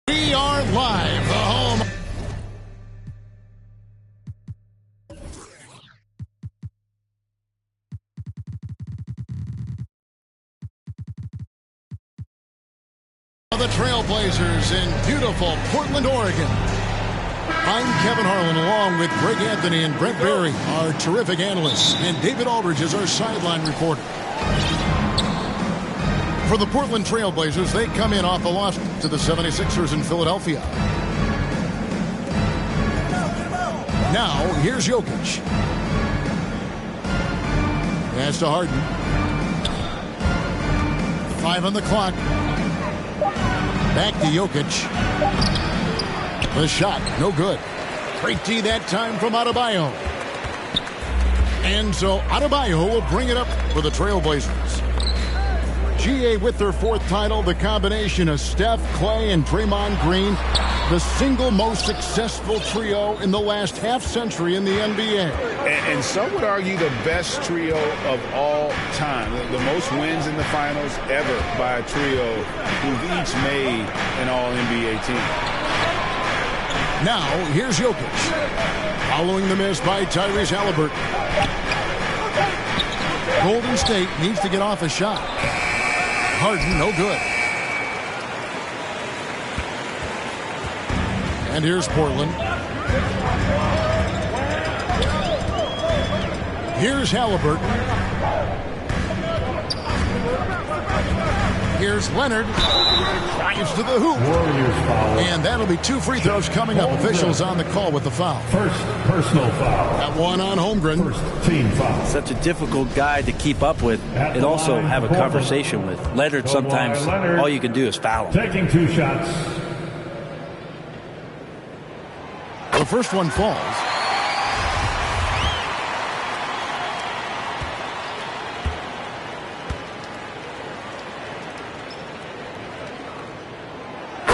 We are live, the home. The Trailblazers in beautiful Portland, Oregon. I'm Kevin Harlan, along with Greg Anthony and Brent Berry, our terrific analysts, and David Aldridge is our sideline reporter. For the Portland Trailblazers, they come in off a loss to the 76ers in Philadelphia. Now, here's Jokic. Pass to Harden. 5 on the clock. Back to Jokic. The shot, no good. Great D that time from Adebayo. And so Adebayo will bring it up for the Trailblazers. GA with their 4th title, the combination of Steph, Clay, and Draymond Green, the single most successful trio in the last half-century in the NBA. And some would argue the best trio of all time. The most wins in the finals ever by a trio who've each made an All-NBA team. Now, here's Jokic. Following the miss by Tyrese Halliburton. Golden State needs to get off a shot. Harden, no good. And here's Portland. Here's Halliburton. Here's Leonard. Drives to the hoop. And that'll be 2 free throws coming up. Officials on the call with the foul. First personal foul. That one on Holmgren. First team foul. Such a difficult guy to keep up with and also have a conversation with. Leonard, sometimes all you can do is foul him. Taking 2 shots. The first one falls.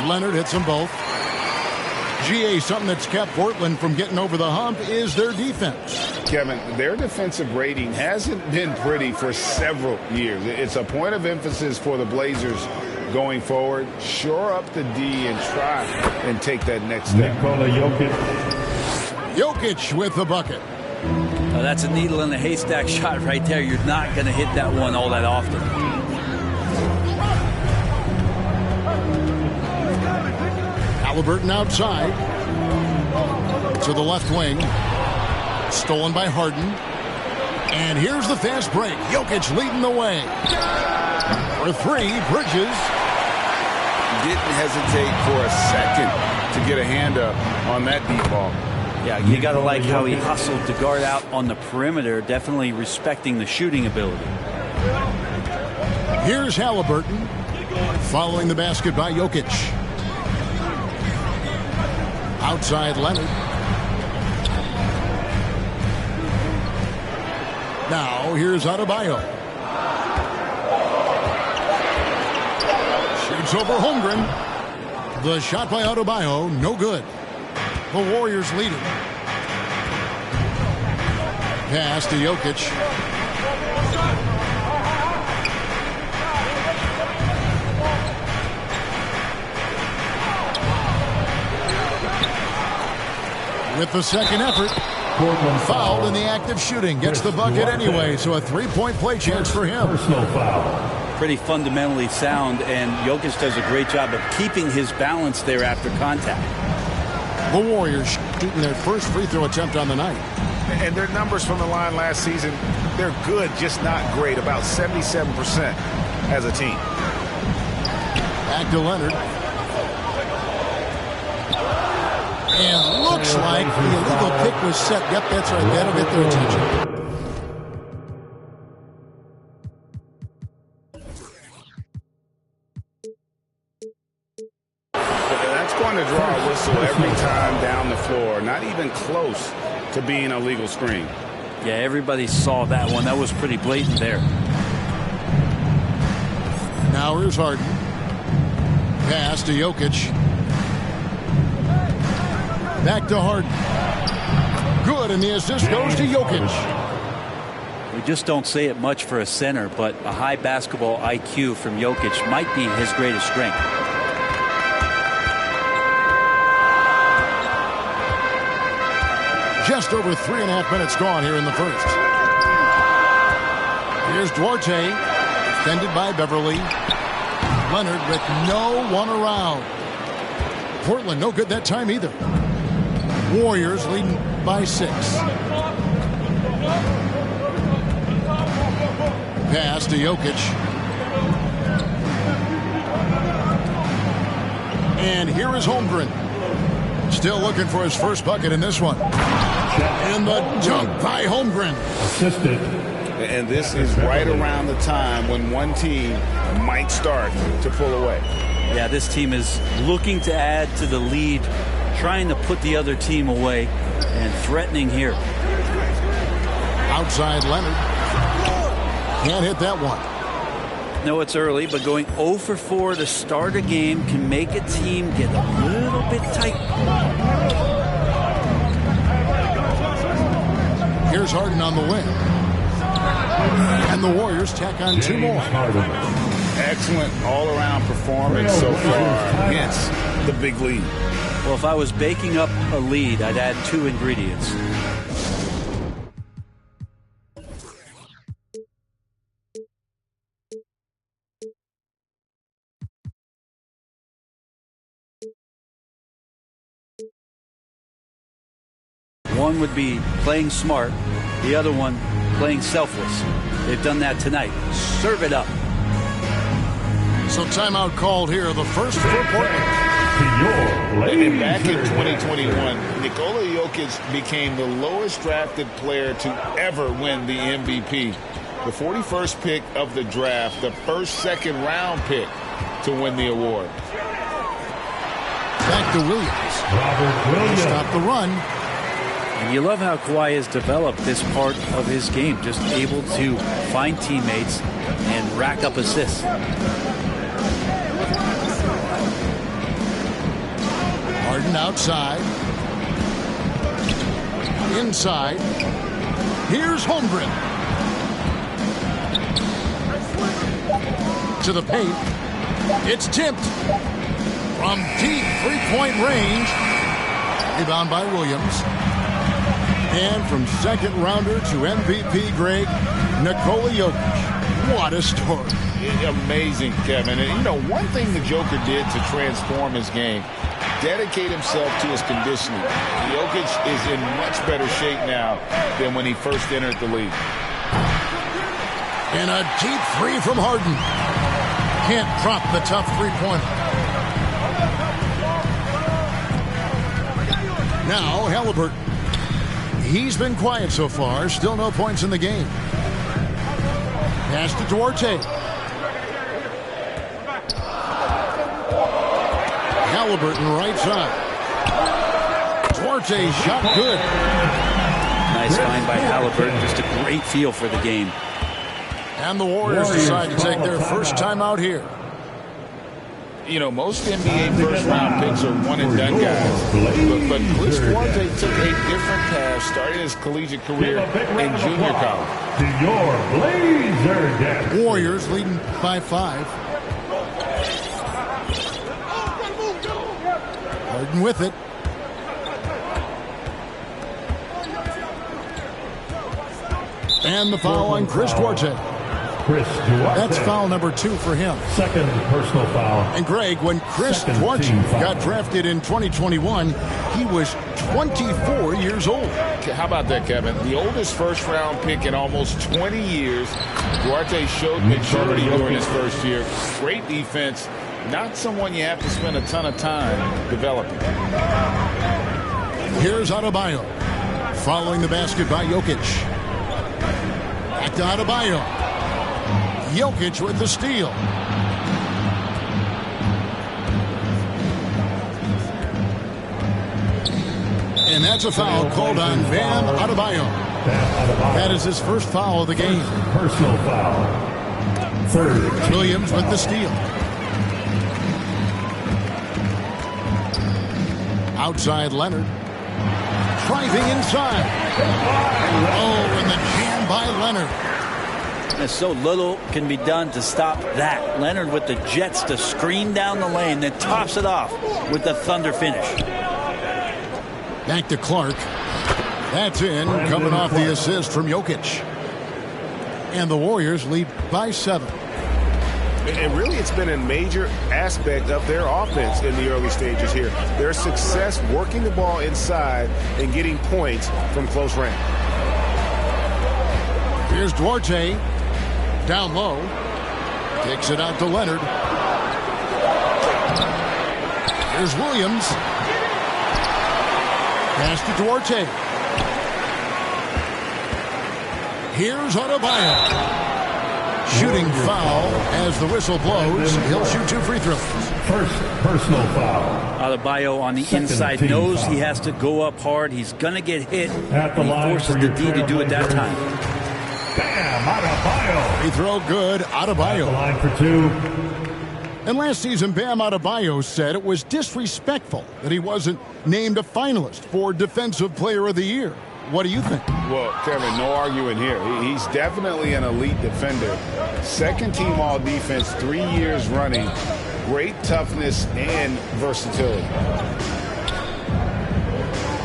Leonard hits them both. GA, something that's kept Portland from getting over the hump is their defense. Kevin, their defensive rating hasn't been pretty for several years. It's a point of emphasis for the Blazers going forward. Shore up the D and try and take that next step. Nikola Jokic. Jokic with the bucket. That's a needle in a haystack shot right there. You're not going to hit that one all that often. Halliburton outside to the left wing. Stolen by Harden. And here's the fast break. Jokic leading the way. For 3, Bridges. Didn't hesitate for a second to get a hand up on that deep ball. Yeah, you got to like how he hustled to guard out on the perimeter, definitely respecting the shooting ability. Here's Halliburton. Following the basket by Jokic. Outside Leonard. Now here's Adebayo. Shoots over Holmgren. The shot by Adebayo, no good. The Warriors leading. Pass to Jokic. with the second effort. Fouled in the act of shooting. Gets the bucket anyway, so a three-point play chance for him. Personal foul. Pretty fundamentally sound, and Jokic does a great job of keeping his balance there after contact. The Warriors shooting their first free throw attempt on the night. And their numbers from the line last season, they're good, just not great. About 77% as a team. Back to Leonard. And looks like the illegal pick was set. Yep, that's right. That'll get their attention. That's going to draw a whistle every time down the floor. Not even close to being a legal screen. Yeah, everybody saw that one. That was pretty blatant there. Now here's Harden. Pass to Jokic. Back to Harden. Good, and the assist goes to Jokic. We just don't say it much for a center, but a high basketball IQ from Jokic might be his greatest strength. Just over 3.5 minutes gone here in the first. Here's Duarte, defended by Beverly. Leonard with no one around. Portland no good that time either. Warriors leading by 6. Pass to Jokic. And here is Holmgren. Still looking for his first bucket in this one. And the dunk by Holmgren. Assisted. And this is right around the time when one team might start to pull away. Yeah, this team is looking to add to the lead, trying to put the other team away, and threatening here. Outside Leonard. Can't hit that one. No, it's early, but going 0 for 4 to start a game can make a team get a little bit tight. Here's Harden on the wing. And the Warriors tack on 2 more. Excellent all-around performance so far against the big lead. Well, if I was baking up a lead, I'd add 2 ingredients. One would be playing smart, the other one playing selfless. They've done that tonight. Serve it up. So timeout called here, the first for Portland. And back in 2021, Nikola Jokic became the lowest drafted player to ever win the MVP. The 41st pick of the draft, the first second-round pick to win the award. Back to Williams. Robert Williams. Stop the run. And you love how Kawhi has developed this part of his game, just able to find teammates and rack up assists. Harden outside. Inside. Here's Holmgren. To the paint. It's tipped. From deep three-point range. Rebound by Williams. And from second rounder to MVP grade, Nikola Jokic. What a story. Amazing, Kevin. And, you know, one thing the Joker did to transform his game, dedicate himself to his conditioning. Jokic is in much better shape now than when he first entered the league. And a deep three from Harden. Can't drop the tough three-pointer. Now, Halliburton. He's been quiet so far. Still no points in the game. Pass to Duarte. Halliburton right side. Duarte shot good. Nice find by Halliburton. Just a great feel for the game. And the Warriors decide to take their first time out here. You know, most NBA first-round picks are one-and-done guys. But Chris Duarte took a different path, starting his collegiate career in junior college. To your Blazer. Warriors leading by 5. Harden with it. And the foul on Chris Duarte. Chris Duarte. That's foul number 2 for him. Second personal foul. And Greg, when Chris Second Duarte team foul. got drafted in 2021, he was 24 years old. How about that, Kevin? The oldest first-round pick in almost 20 years. Duarte showed maturity during his first year. Great defense. Not someone you have to spend a ton of time developing. Here's Adebayo. Following the basket by Jokic. Back to Adebayo. Jokic with the steal. And that's a foul called on Bam Adebayo. That is his first foul of the game. Personal foul. Third. Williams with the steal. Outside Leonard. Driving inside. Oh, and the jam by Leonard. And so little can be done to stop that. Leonard with the jets to screen down the lane, then tops it off with the thunder finish. Back to Clark. That's in, coming off the assist from Jokic. And the Warriors lead by 7. And really, it's been a major aspect of their offense in the early stages here. Their success working the ball inside and getting points from close range. Here's Duarte. Down low. Kicks it out to Leonard. Here's Williams. Pass to Duarte. Here's Adebayo. Shooting foul as the whistle blows. He'll shoot 2 free throws. First personal foul. Adebayo on the Second inside team knows foul. he has to go up hard. He's going to get hit. At the And he line forces for the your D to do it that Trailblazers. time. Bam, Adebayo. Free throw good. At the Adebayo. line for 2. And last season, Bam Adebayo said it was disrespectful that he wasn't named a finalist for Defensive Player of the Year. What do you think? Well, Kevin, no arguing here. He's definitely an elite defender. Second team all defense, 3 years running. Great toughness and versatility.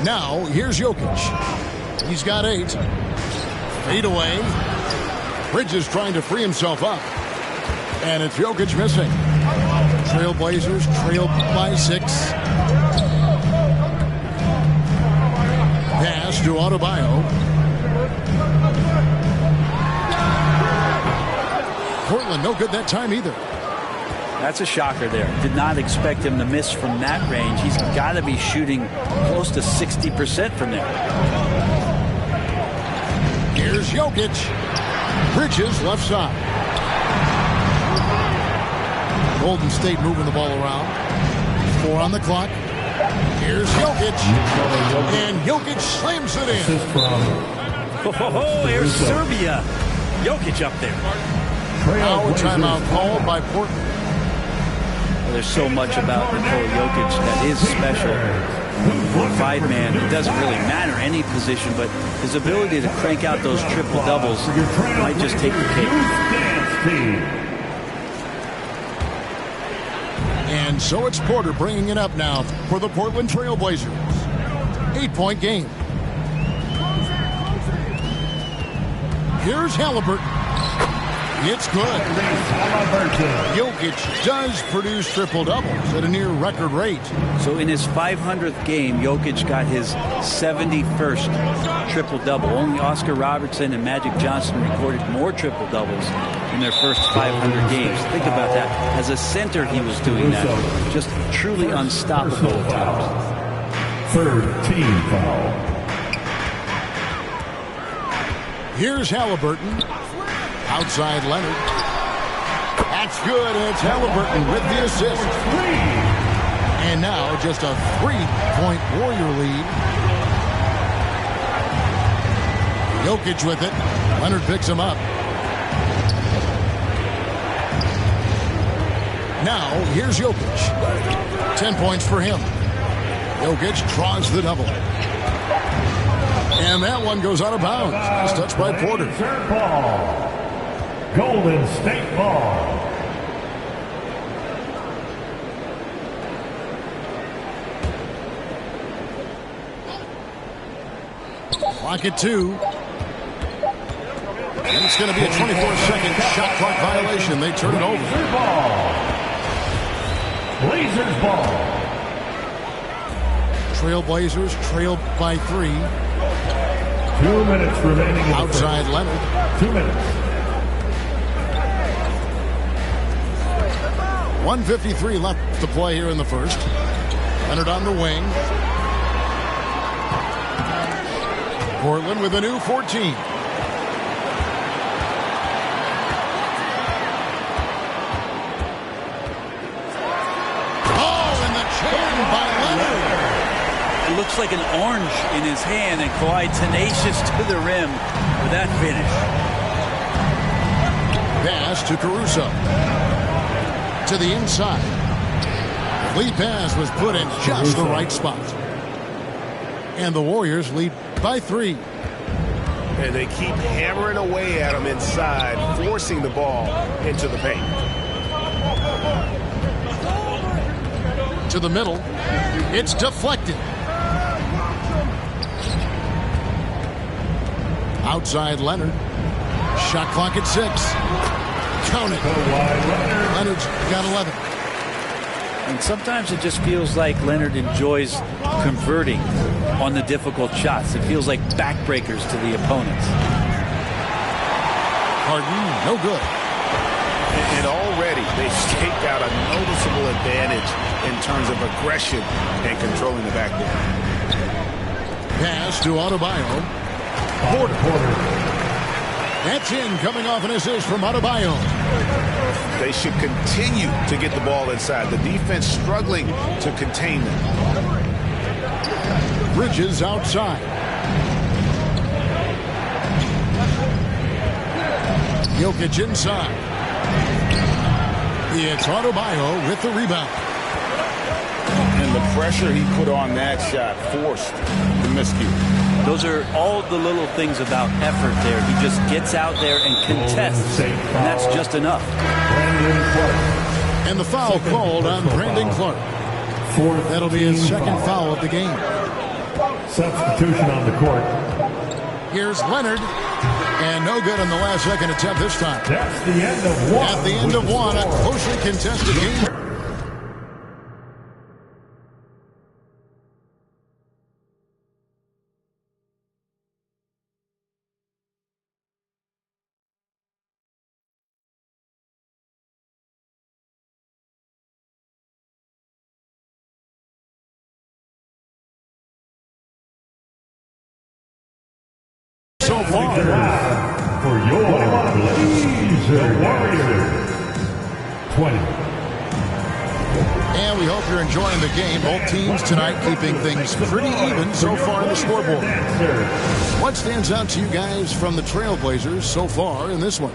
Now, here's Jokic. He's got 8. Fade away. Bridges trying to free himself up. And it's Jokic missing. Trailblazers trail by 6. Pass to Adebayo. Portland no good that time either. That's a shocker there. Did not expect him to miss from that range. He's got to be shooting close to 60% from there. Here's Jokic. Bridges left side. Golden State moving the ball around. 4 on the clock. Here's Jokic. And Jokic slams it in. Assist from Oh, here's Serbia. Jokic up there. Now a Trailblazers. timeout called by Portland. Well, there's so much about Nikola Jokic that is special. For a 5-man, it doesn't really matter any position, but his ability to crank out those triple doubles might just take the cake. Dance team. And so it's Porter bringing it up now for the Portland Trailblazers. 8-point game. Here's Halliburton. It's good. Jokic does produce triple doubles at a near record rate. So in his 500th game, Jokic got his 71st triple-double. Only Oscar Robertson and Magic Johnson recorded more triple-doubles in their first 500 games. Think about that. As a center, he was doing that. Just truly unstoppable at times. Third team foul. Here's Halliburton. Outside Leonard. That's good, and it's Halliburton with the assist. And now just a 3-point Warrior lead. Jokic with it. Leonard picks him up. Now, here's Jokic. 10 points for him. Jokic draws the double. And that one goes out of bounds. It's touched by Porter. Third ball. Golden State ball. Clock at 2. And it's going to be a 24-second shot clock violation. They turn it over. Blazers ball. Trailblazers trailed by 3. 2 minutes remaining. Outside Leonard. 2 minutes. 1:53 left to play here in the first. Leonard on the wing. Portland with a new 14. It looks like an orange in his hand, and Kawhi tenacious to the rim with that finish. Pass to Caruso. To the inside. Lead pass was put in just the right spot. And the Warriors lead by 3. And they keep hammering away at him inside, forcing the ball into the paint. To the middle. It's deflected. Outside Leonard. Shot clock at 6. Count it. Leonard's got 11. And sometimes it just feels like Leonard enjoys converting on the difficult shots. It feels like backbreakers to the opponents. Harden, no good. And already they staked out a noticeable advantage in terms of aggression and controlling the backboard. Pass to Adebayo. Porter. That's in, coming off an assist from Adebayo. They should continue to get the ball inside. The defense struggling to contain them. Bridges outside. Jokic inside. It's Adebayo with the rebound. And the pressure he put on that shot forced the miscue. Those are all the little things about effort there. He just gets out there and contests, and that's just enough. And the foul called on Brandon Clark. That'll be his second foul of the game. Substitution on the court. Here's Leonard. And no good on the last second attempt this time. That's the end of one. At the end of one, a closely contested game. So far. For your Blazers Warriors 20. And we hope you're enjoying the game. Both teams tonight keeping things pretty even so far in the scoreboard. What stands out to you guys from the Trailblazers so far in this one?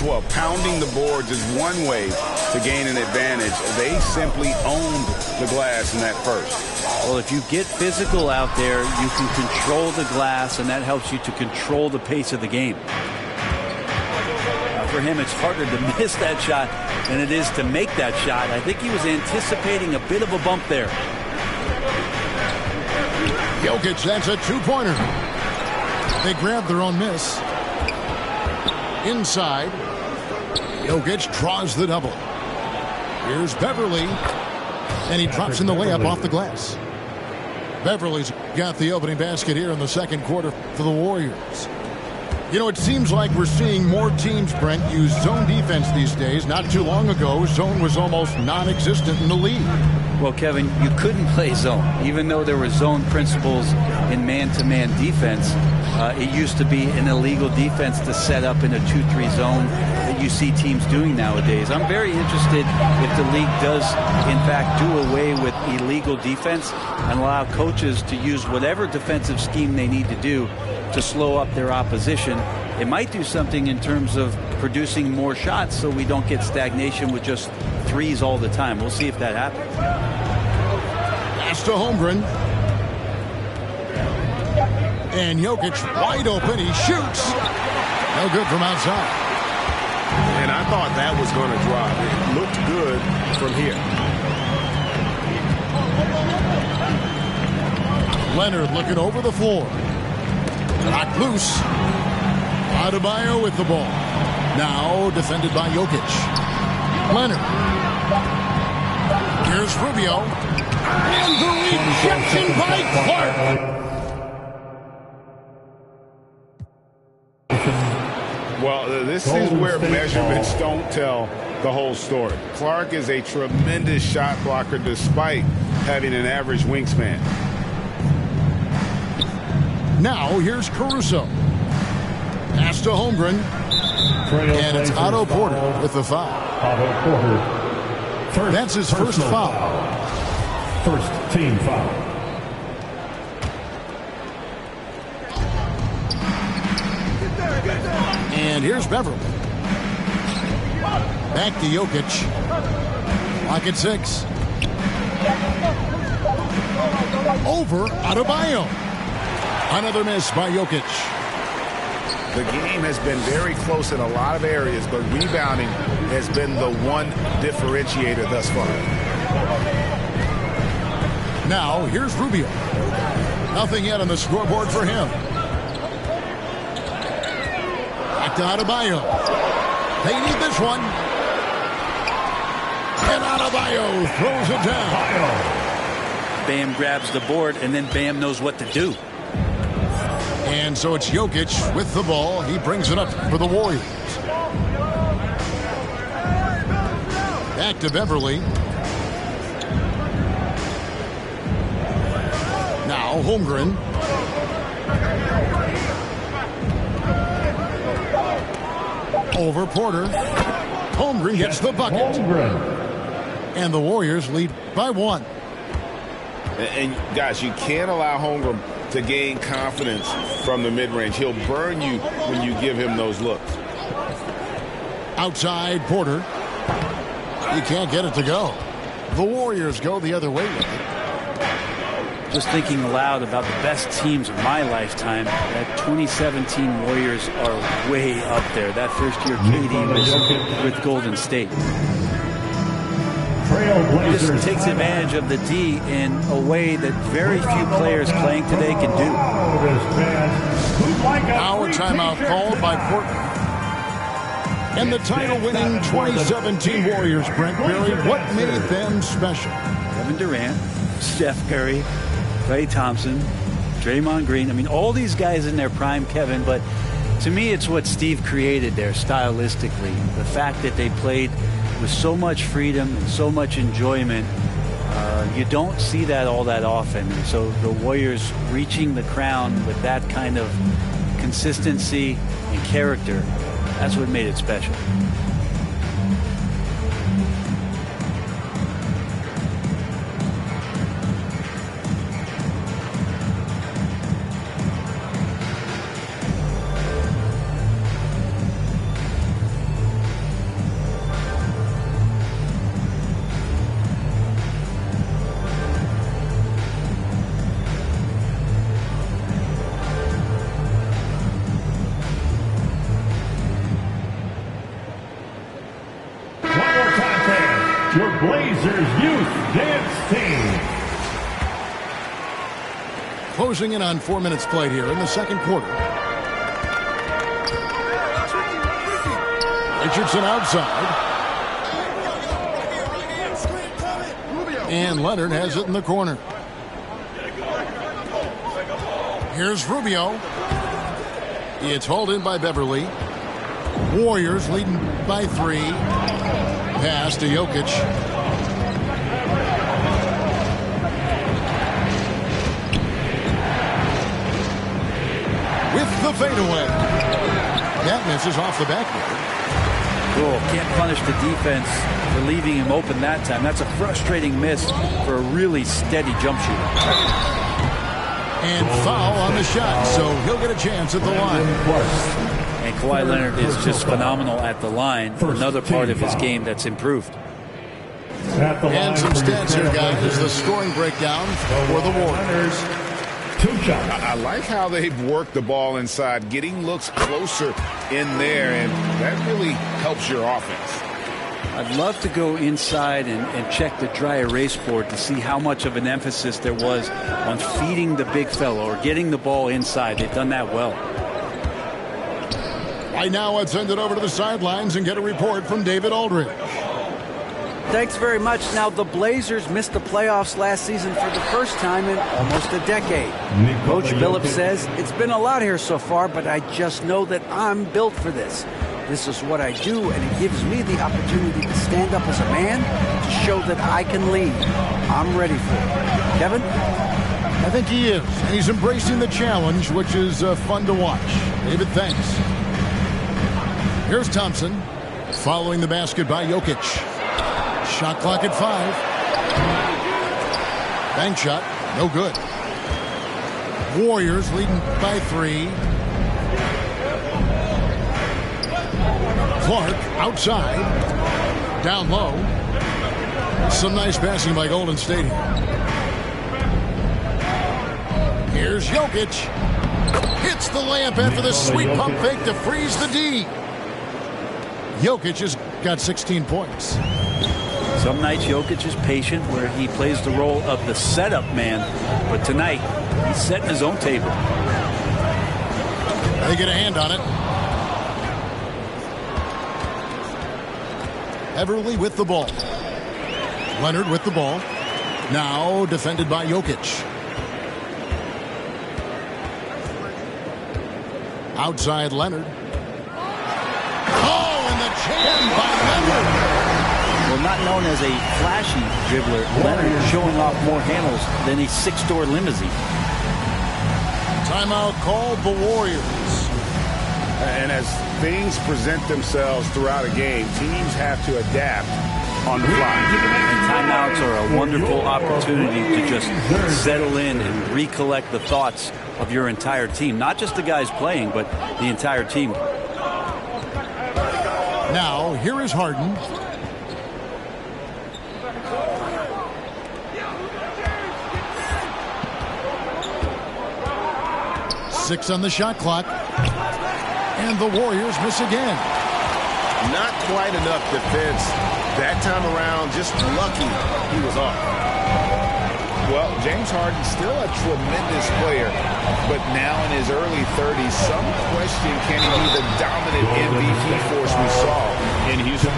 Well, pounding the boards is one way to gain an advantage. They simply owned the glass in that first. Well, if you get physical out there, you can control the glass, and that helps you to control the pace of the game. For him, it's harder to miss that shot than it is to make that shot. I think he was anticipating a bit of a bump there. Jokic, that's a two-pointer. They grab their own miss. Inside. Jokic draws the double. Here's Beverly. And he drops in the layup off the glass. Beverly's got the opening basket here in the second quarter for the Warriors. You know, it seems like we're seeing more teams, Brent, use zone defense these days. Not too long ago, zone was almost non-existent in the league. Well, Kevin, you couldn't play zone. Even though there were zone principles in man-to-man defense, it used to be an illegal defense to set up in a 2-3 zone that you see teams doing nowadays. I'm very interested if the league does, in fact, do away with illegal defense and allow coaches to use whatever defensive scheme they need to do to slow up their opposition. It might do something in terms of producing more shots so we don't get stagnation with just threes all the time. We'll see if that happens. Pass to Holmgren. And Jokic wide open. He shoots. No good from outside. And I thought that was going to drop. It looked good from here. Leonard looking over the floor. Knocked loose. Adebayo with the ball. Now defended by Jokic. Leonard. Here's Rubio. And the rejection by Clark. Well, this is where measurements don't tell the whole story. Clark is a tremendous shot blocker despite having an average wingspan. Now here's Caruso. Pass to Holmgren. And it's Otto Porter with the foul. Otto Porter. That's his first foul. First team foul. And here's Beverly. Back to Jokic. Clock at 6. Over Adebayo. Another miss by Jokic. The game has been very close in a lot of areas, but rebounding has been the one differentiator thus far. Now here's Rubio. Nothing yet on the scoreboard for him. Back to Adebayo. They need this one. And Adebayo throws it down. Bam grabs the board, and then Bam knows what to do. And so it's Jokic with the ball. He brings it up for the Warriors. Back to Beverly. Now Holmgren. Over Porter. Holmgren gets the bucket. And the Warriors lead by 1. And guys, you can't allow Holmgren to gain confidence from the mid-range. He'll burn you when you give him those looks. Outside Porter. He can't get it to go. The Warriors go the other way with it. Just thinking aloud about the best teams of my lifetime, that 2017 Warriors are way up there. That first year KD was with Golden State. Just takes advantage of the D in a way that very few players playing today can do. Now a timeout called by Portland. And the title-winning 2017 Warriors, Brent Berry, what made them special? Kevin Durant, Steph Curry, Klay Thompson, Draymond Green. I mean, all these guys in their prime, Kevin, but to me it's what Steve created there stylistically. The fact that they played with so much freedom and so much enjoyment. You don't see that all that often. And so the Warriors reaching the crown with that kind of consistency and character, that's what made it special. Your Blazers Youth Dance Team. Closing in on 4 minutes played here in the second quarter. Richardson outside. And Leonard has it in the corner. Here's Rubio. It's hauled in by Beverly. Warriors leading by 3. Pass to Jokic. With the fadeaway. That misses off the backboard. Cool. Can't punish the defense for leaving him open that time. That's a frustrating miss for a really steady jump shooter. And foul on the shot, so he'll get a chance at the line. And Kawhi Leonard is just phenomenal at the line. Another part of his game that's improved. And some stats here, guys. The scoring breakdown for the Warriors. I like how they've worked the ball inside, getting looks closer in there, and that really helps your offense. I'd love to go inside and check the dry erase board to see how much of an emphasis there was on feeding the big fella or getting the ball inside. They've done that well. Right now, let's send it over to the sidelines and get a report from David Aldridge. Thanks very much. Now, the Blazers missed the playoffs last season for the first time in almost a decade. Coach Billups says, it's been a lot here so far, but I just know that I'm built for this. This is what I do, and it gives me the opportunity to stand up as a man to show that I can lead. I'm ready for it. Kevin? I think he is, and he's embracing the challenge, which is fun to watch. David, thanks. Here's Thompson, following the basket by Jokic. Shot clock at 5. Bank shot, no good. Warriors leading by 3. Clark outside, down low. Some nice passing by Golden State here. Here's Jokic. Hits the layup after the sweet pump fake to freeze the D. Jokic has got 16 points. Some nights Jokic is patient where he plays the role of the setup man. But tonight, he's setting his own table. They get a hand on it. Everly with the ball. Leonard with the ball. Now defended by Jokic. Outside Leonard. Oh, and the jam by Leonard. Well, not known as a flashy dribbler, Leonard showing off more handles than a 6-door limousine. Timeout called the Warriors. And as things present themselves throughout a game, teams have to adapt on the fly. And timeouts are a wonderful opportunity to just settle in and recollect the thoughts of your entire team. Not just the guys playing, but the entire team. Now, here is Harden. Six on the shot clock. And the Warriors miss again. Not quite enough defense that time around. Just lucky he was off. Well, James Harden's still a tremendous player, but now in his early 30s, some question, can he be the dominant MVP force we saw in Houston?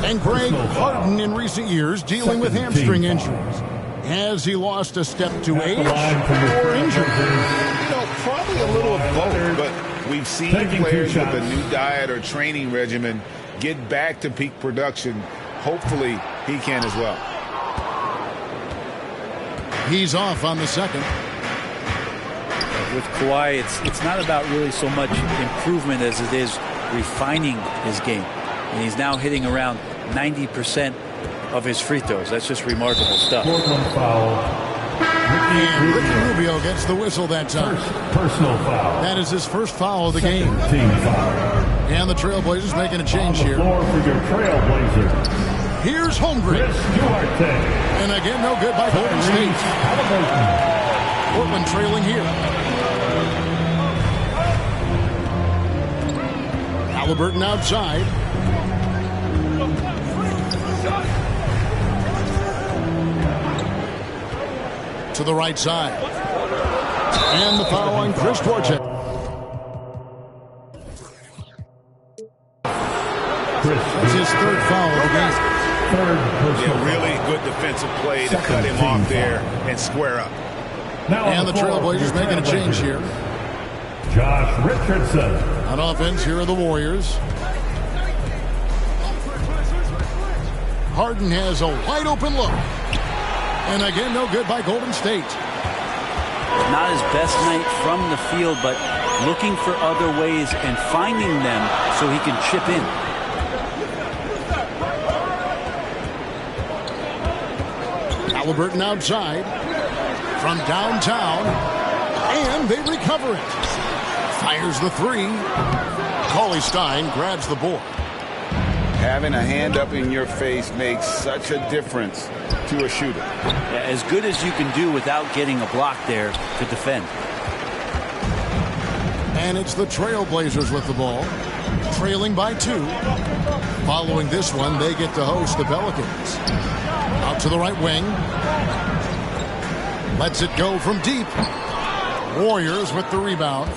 And Greg, Harden in recent years dealing with hamstring injuries. Has he lost a step to age or injury? You know, probably a little of both, but we've seen players with a new diet or training regimen get back to peak production. Hopefully, he can as well. He's off on the second. With Kawhi, it's not about really so much improvement as it is refining his game. And he's now hitting around 90% of his free throws. That's just remarkable stuff. And Ricky Rubio gets the whistle that time. Personal foul. That is his first foul of the game. Team foul. And the Trailblazers making a change here. Floor for your Trailblazers. Here's Holmgren. And again, no good by Golden State. Portland trailing here. Halliburton outside. To the right side. And the foul on Chris Dvorchak. That's his third foul of the game. Yeah, really good defensive play to cut him off there and square up. And the Trailblazers making a change here. Josh Richardson. On offense, here are the Warriors. Harden has a wide open look. And again, no good by Golden State. Not his best night from the field, but looking for other ways and finding them so he can chip in. Halliburton outside from downtown, and they recover it. Fires the three. Cauley Stein grabs the board. Having a hand up in your face makes such a difference to a shooter. Yeah, as good as you can do without getting a block there to defend. And it's the Trailblazers with the ball, trailing by 2. Following this one, they get to host the Pelicans. Out to the right wing. Lets it go from deep. Warriors with the rebound.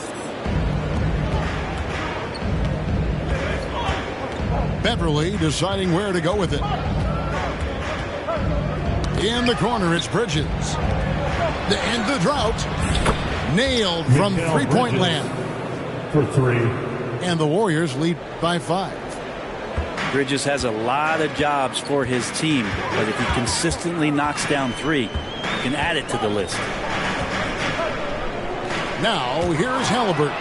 Beverly deciding where to go with it. In the corner, it's Bridges. To end the drought. Nailed from three-point land. For 3. And the Warriors lead by 5. Bridges has a lot of jobs for his team, but if he consistently knocks down 3, he can add it to the list. Now, here's Halliburton.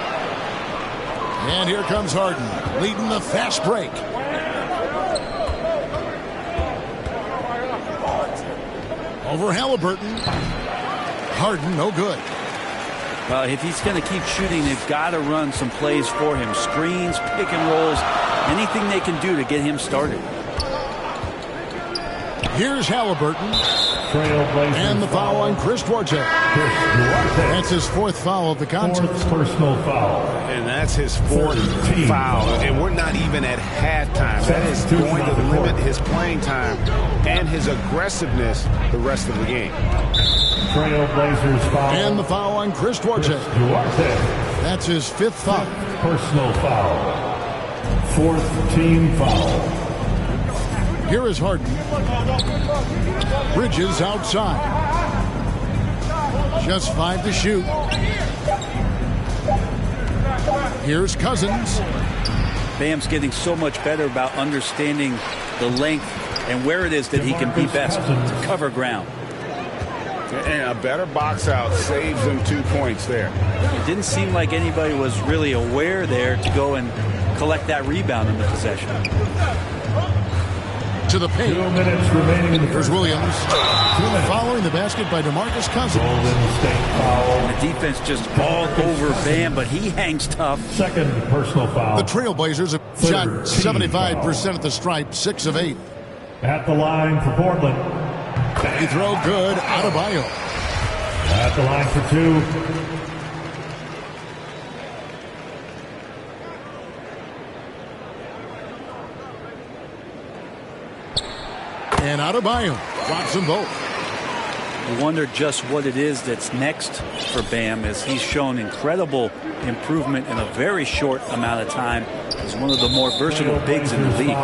And here comes Harden, leading the fast break. Over Halliburton. Harden, no good. Well, if he's going to keep shooting, they've got to run some plays for him. Screens, pick and rolls, anything they can do to get him started. Here's Halliburton. And the foul on Chris Duarte. That's his 4th foul of the contest. 4th personal foul. And that's his 4th foul. And we're not even at halftime. That is going to limit his playing time and his aggressiveness the rest of the game. Trailblazers foul. And the foul on Chris Duarte. That's his 5th foul. Personal foul. 4th team foul. Here is Harden. Bridges outside. Just 5 to shoot. Here's Cousins. Bam's getting so much better about understanding the length and where it is that he can be best to cover ground. And a better box out saves them 2 points there. It didn't seem like anybody was really aware there to go and collect that rebound in the possession. To the paint. 2 minutes remaining in the Here's first. Williams. Following the basket by DeMarcus Cousins. Golden State foul. The defense just all over Bam, but he hangs tough. 2nd personal foul. The Trailblazers have shot 75% at the stripe, 6 of 8. At the line for Portland. He throw good. Adebayo. At the line for 2. And Adebayo drops them both. I wonder just what it is that's next for Bam, as he's shown incredible improvement in a very short amount of time as one of the more versatile bigs in the league.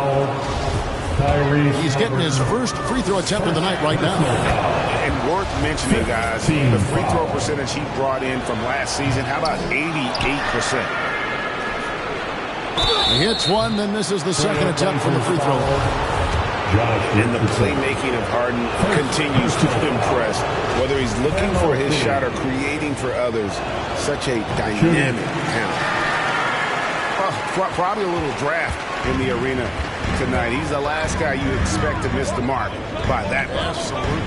He's getting his first free throw attempt of the night right now. And worth mentioning, guys, the free throw percentage he brought in from last season, how about 88%? He hits one, then misses the second attempt from the free throw line. And the playmaking of Harden continues to impress. Whether he's looking for his shot or creating for others, such a dynamic talent. Probably a little draft in the arena tonight. He's the last guy you expect to miss the mark by that much. Absolutely.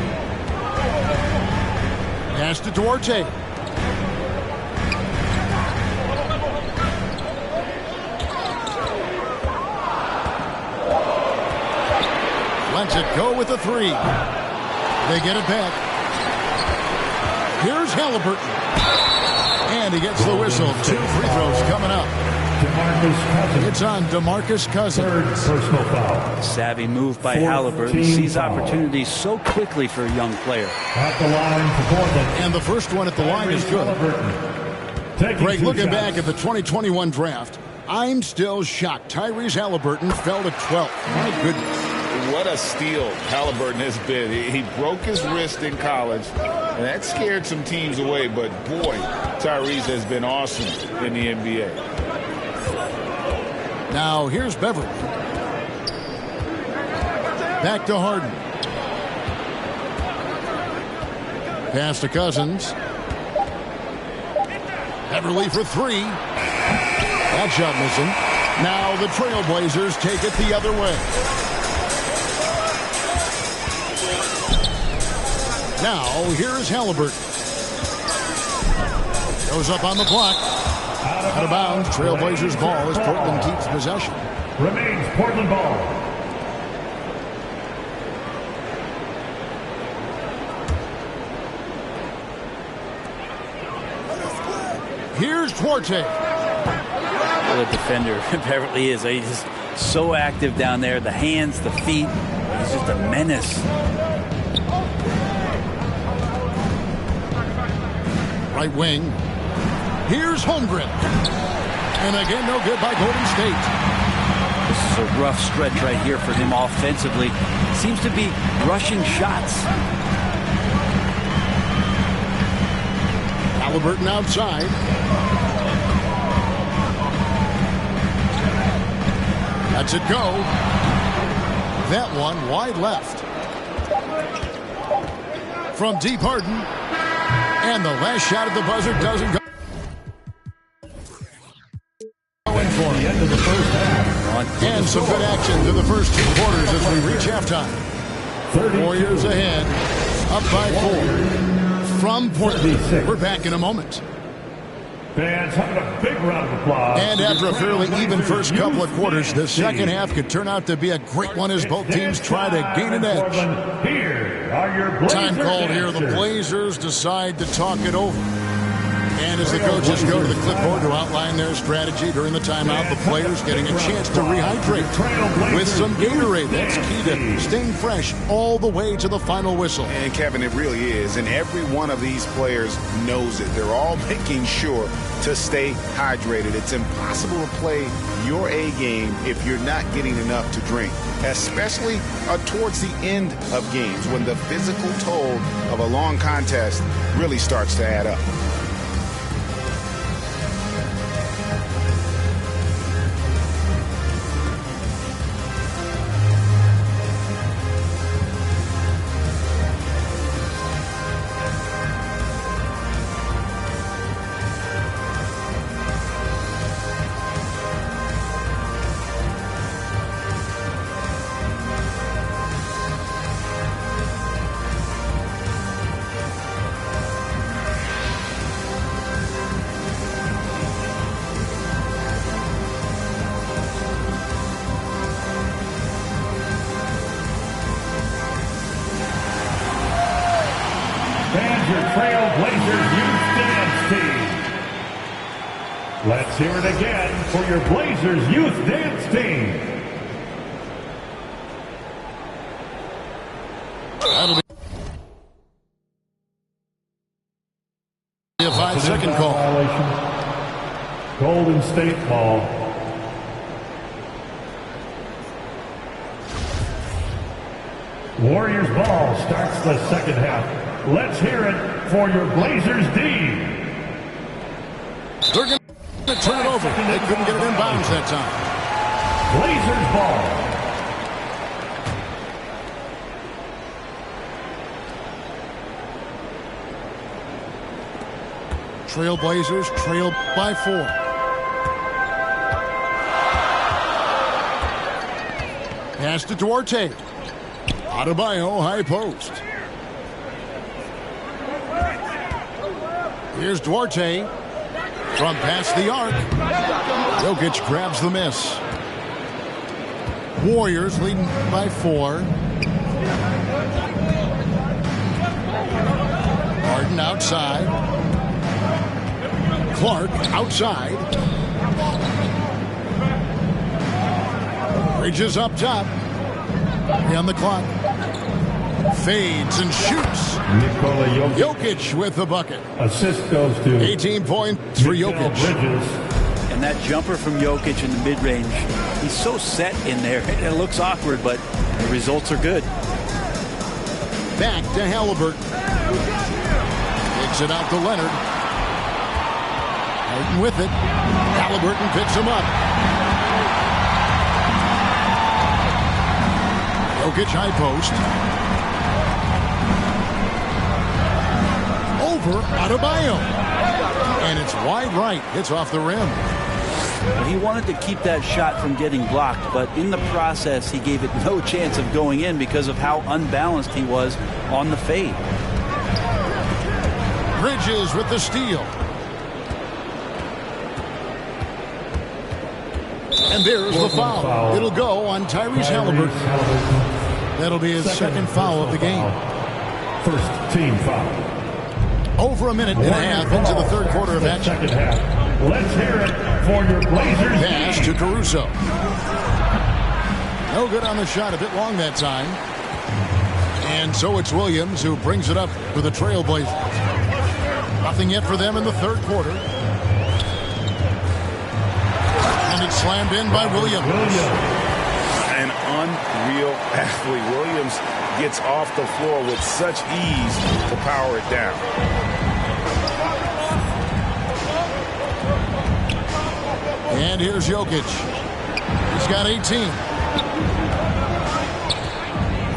Pass to Duarte. Lets it go with the 3. They get it back. Here's Halliburton. And he gets the whistle. 2 free throws coming up. It's on DeMarcus Cousins. 3rd personal foul. Savvy move by Halliburton. Sees opportunities so quickly for a young player. At the line for Portland. And the first one at the line is good. Greg, looking back at the 2021 draft, I'm still shocked Tyrese Halliburton fell to 12th. My goodness. What a steal Halliburton has been. He broke his wrist in college, and that scared some teams away. But, boy, Tyrese has been awesome in the NBA. Now, here's Beverly. Back to Harden. Pass to Cousins. Beverly for 3. That shot missing. Now the Trailblazers take it the other way. Now, here's Halliburton. Goes up on the block. Out of bounds. Trailblazers ball as Portland keeps possession. Remains Portland ball. Here's Duarte. What a defender Beverly is. He's just so active down there. The hands, the feet. He's just a menace. Right wing. Here's Holmgren. And again, no good by Golden State. This is a rough stretch right here for him offensively. Seems to be rushing shots. Halliburton outside. Lets it go. That one wide left. From deep Harden. And the last shot at the buzzer doesn't go. The end of the first half. And some good action through the first 2 quarters as we reach halftime. Warriors ahead. Up by 4. From Portland. We're back in a moment. Fans having a big round of applause. And after a fairly even first couple of quarters, the second half could turn out to be a great one as both teams try to gain an edge. Here are your Blazers. Time called here. The Blazers decide to talk it over. And as the coaches go to the clipboard to outline their strategy during the timeout, the players getting a chance to rehydrate with some Gatorade. That's key to staying fresh all the way to the final whistle. And Kevin, it really is. And every one of these players knows it. They're all making sure to stay hydrated. It's impossible to play your A game if you're not getting enough to drink, especially towards the end of games when the physical toll of a long contest really starts to add up. Let's hear it again for your Blazers Youth Dance Team. That'll be a 5-second call. Violation. Golden State ball. Warriors ball starts the second half. Let's hear it for your Blazers D. They're going to turn it over. They couldn't get it in bounds that time. Blazers ball. Trailblazers trail by 4. Pass to Duarte. Adebayo, high post. Here's Duarte. From past the arc. Jokic grabs the miss. Warriors leading by 4. Harden outside. Clark outside. Bridges up top. On the clock. Fades and shoots. Nikola Jokic with the bucket. Assist goes to 18 points for Jokic. Bridges. And that jumper from Jokic in the mid-range, he's so set in there. It looks awkward, but the results are good. Back to Halliburton. Kicks it out to Leonard. Harden with it. Halliburton picks him up. Jokic high post. Over Adebayo. And it's wide right. It's off the rim. Well, he wanted to keep that shot from getting blocked, but in the process, he gave it no chance of going in because of how unbalanced he was on the fade. Bridges with the steal. And there's the foul. It'll go on Tyrese Halliburton. That'll be his second foul of the game. First team foul. Over a minute and a half into the third quarter of action. Second half. Let's hear it for your Blazers. Pass to Caruso. No good on the shot. A bit long that time. And so it's Williams who brings it up for the Trailblazers. Nothing yet for them in the third quarter. And it's slammed in by Williams. real athlete. Williams gets off the floor with such ease to power it down. And here's Jokic. He's got 18.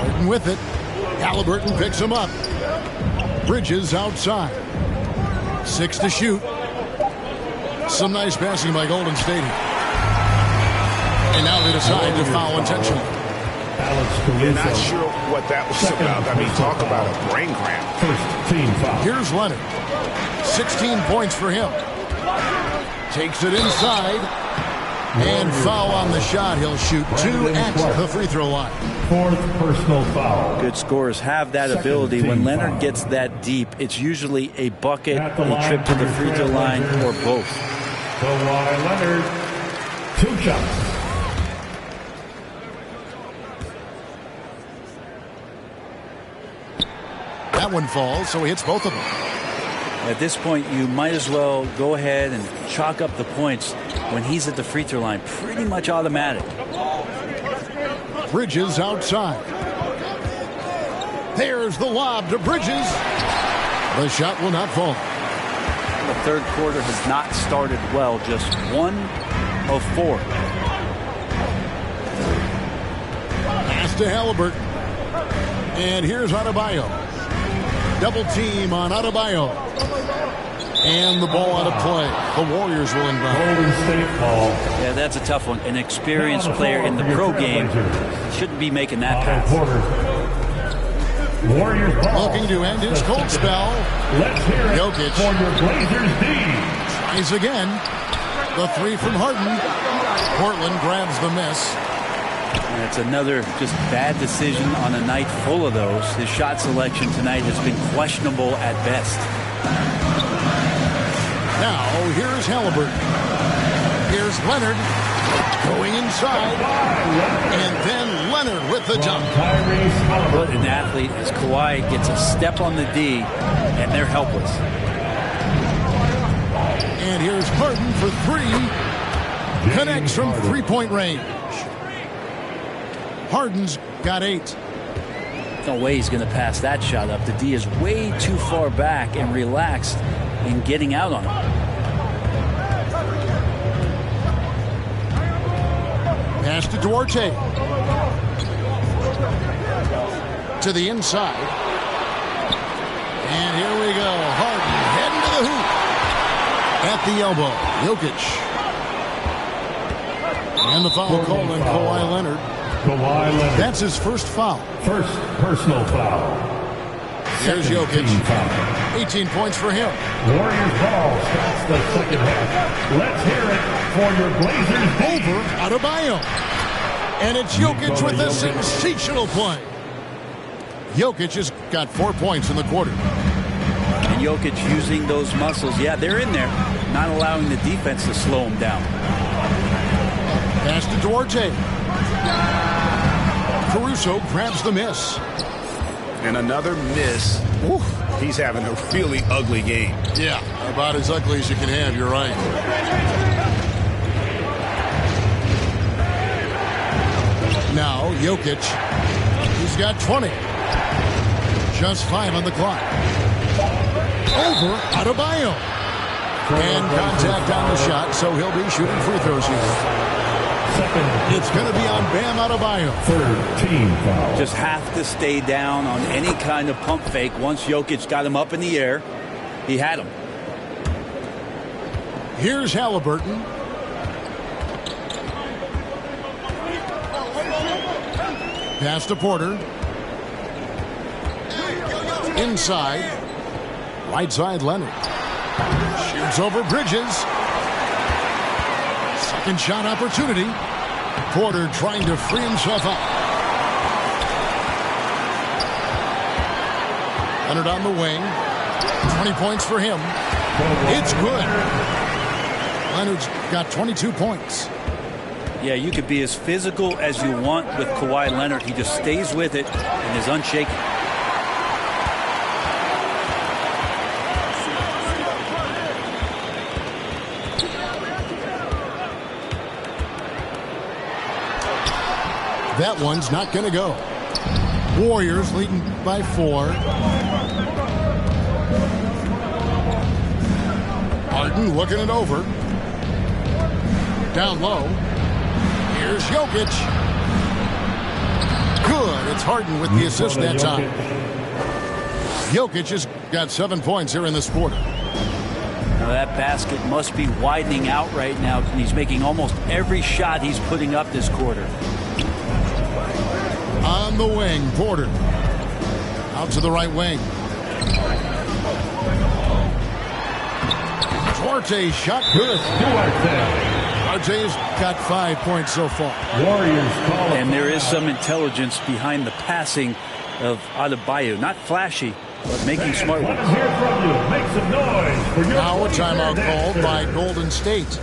Harden with it. Halliburton picks him up. Bridges outside. 6 to shoot. Some nice passing by Golden State. And now they decide to foul intentionally. You're not sure what that was about. I mean, talk about a brain cramp. First team foul. Here's Leonard. 16 points for him. Takes it inside. And foul on the shot. He'll shoot 2 at the free throw line. Fourth personal foul. Good scorers have that ability. When Leonard gets that deep, it's usually a bucket, a trip to the free throw line, or both. Kawhi Leonard, 2 shots. That one falls, so he hits both of them. At this point, you might as well go ahead and chalk up the points when he's at the free throw line. Pretty much automatic. Bridges outside. There's the lob to Bridges. The shot will not fall. The third quarter has not started well. Just 1 of 4. Pass to Halliburton. And here's Adebayo. Double team on Adebayo. And the ball out of play. The Warriors will inbound. Golden State ball. Yeah, that's a tough one. An experienced player in the pro game shouldn't be making that pass. Warriors ball. Looking to end his cold spell. Let's hear it Jokic for your Blazers D. tries again. The 3 from Harden. Portland grabs the miss. That's another just bad decision on a night full of those. His shot selection tonight has been questionable at best. Now, here's Halliburton. Here's Leonard going inside. And then Leonard with the jump. What an athlete as Kawhi gets a step on the D, and they're helpless. And here's Harden for 3. Connects from three-point range. Harden's got 8. No way he's going to pass that shot up. The D is way too far back and relaxed in getting out on him. Pass to Duarte. To the inside. And here we go. Harden heading to the hoop. At the elbow. Jokic. And the foul called on Kawhi Leonard. Kawhi Leonard. That's his first foul. First personal foul. There's Second Jokic. team foul. 18 points for him. Warriors ball starts the second half. Let's hear it for your Blazers. Over Adebayo. And it's Jokic with a sensational play. Jokic has got 4 points in the quarter. And Jokic using those muscles. Yeah, they're in there. Not allowing the defense to slow him down. Pass to Duarte. Caruso grabs the miss. And another miss. Oof, he's having a really ugly game. Yeah, about as ugly as you can have, you're right. Now, Jokic, he's got 20. Just 5 on the clock. Over Adebayo. And contact on the shot, so he'll be shooting free throws here. It's going to be on Bam Adebayo. Third team foul. Just have to stay down on any kind of pump fake. Once Jokic got him up in the air, he had him. Here's Halliburton. Pass to Porter. Inside. Right side Leonard. Shoots over Bridges. Second shot opportunity. Porter trying to free himself up. Leonard on the wing. 20 points for him. It's good. Leonard's got 22 points. Yeah, you could be as physical as you want with Kawhi Leonard. He just stays with it and is unshaken. That one's not going to go. Warriors leading by 4. Harden looking it over. Down low. Here's Jokic. Good. It's Harden with the assist that time. Jokic has got 7 points here in this quarter. Now that basket must be widening out right now. He's making almost every shot he's putting up this quarter. On the wing, Porter. Out to the right wing. Duarte's shot good. Duarte's got 5 points so far. Warriors call. And there is some intelligence behind the passing of Adebayo. Not flashy, but making smart ones. Let's hear from you. Make some noise for your Now a Blazer timeout called dancers. by Golden State.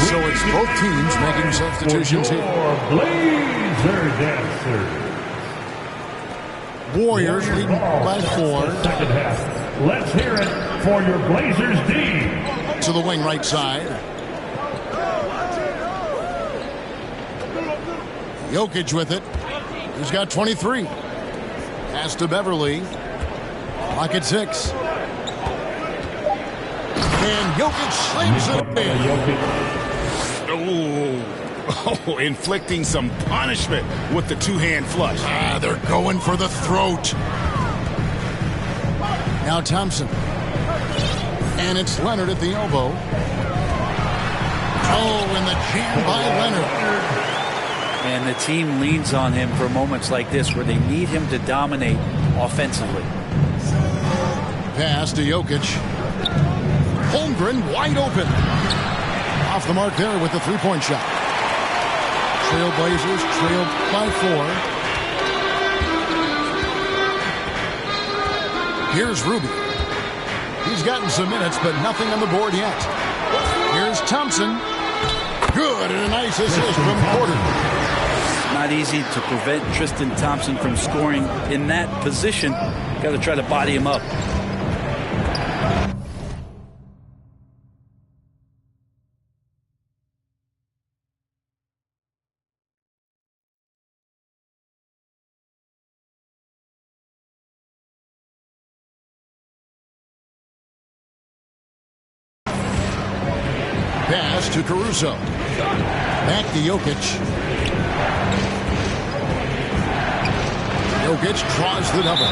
So it's both teams making substitutions here. Blazer dancers. Warriors leading by 4. Second half. Let's hear it for your Blazers D. To the wing right side. Jokic with it. He's got 23. Pass to Beverly. Clock at 6. And Jokic slams it in. Oh, inflicting some punishment with the two-hand flush. They're going for the throat. Now Thompson. And it's Leonard at the elbow. Oh, and the jam by Leonard. And the team leans on him for moments like this where they need him to dominate offensively. Pass to Jokic. Holmgren wide open. Off the mark there with the three-point shot. Trailblazers trailed by 4. Here's Ruby. He's gotten some minutes, but nothing on the board yet. Here's Thompson. Good, and a nice assist from Porter. Not easy to prevent Tristan Thompson from scoring in that position. Got to try to body him up. Pass to Caruso. Back to Jokic. Jokic draws the double.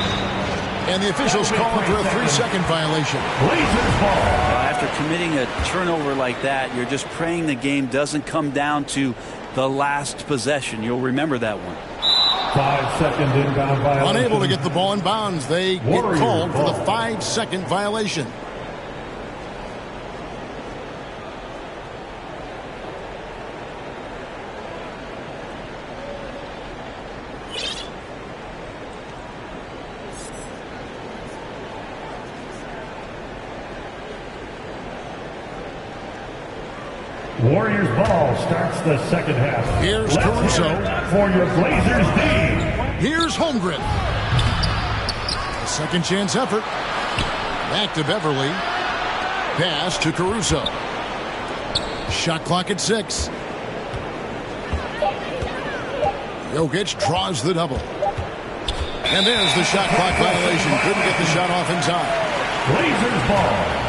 And the officials call for a 3-second violation. Blazers ball. After committing a turnover like that, you're just praying the game doesn't come down to the last possession. You'll remember that one. 5-second inbound violation. Unable to get the ball in bounds. They get Warriors called for the ball. 5-second violation. Warriors ball starts the second half. Here's Let's Caruso. hear it for your Blazers D. Here's Holmgren. A second chance effort. Back to Beverly. Pass to Caruso. Shot clock at 6. Jokic draws the double. And there's the shot clock violation. Couldn't get the shot off in time. Blazers ball.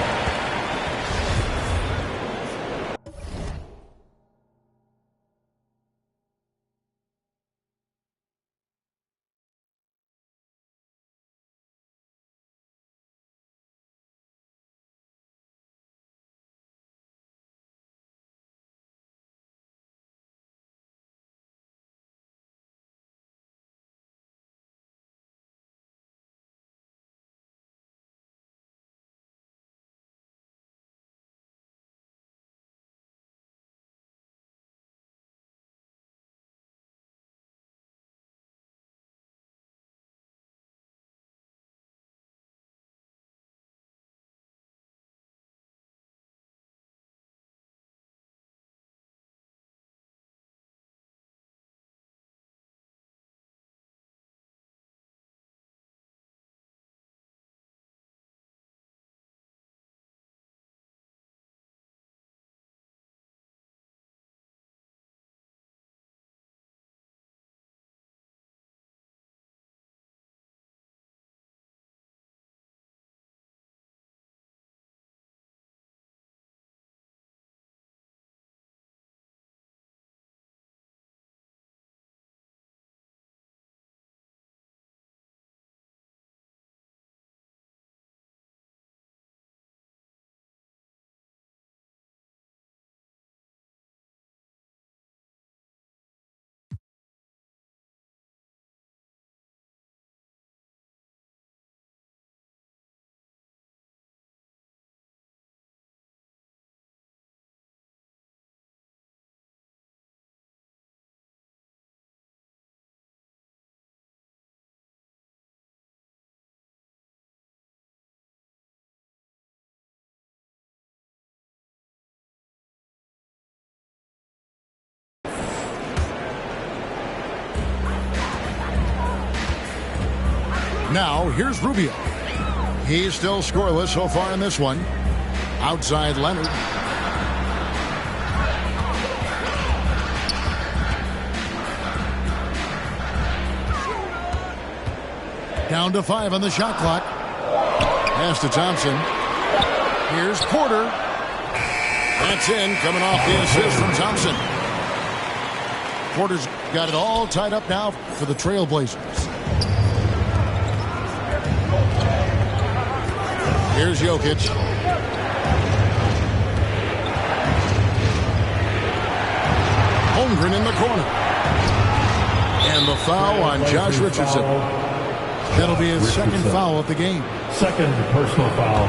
Now, here's Rubio. He's still scoreless so far in this one. Outside Leonard. Down to 5 on the shot clock. Pass to Thompson. Here's Porter. That's in, coming off the assist from Thompson. Porter's got it all tied up now for the Trailblazers. Here's Jokic. Holmgren in the corner. And the foul on Josh Richardson. That'll be his second foul of the game. Second personal foul.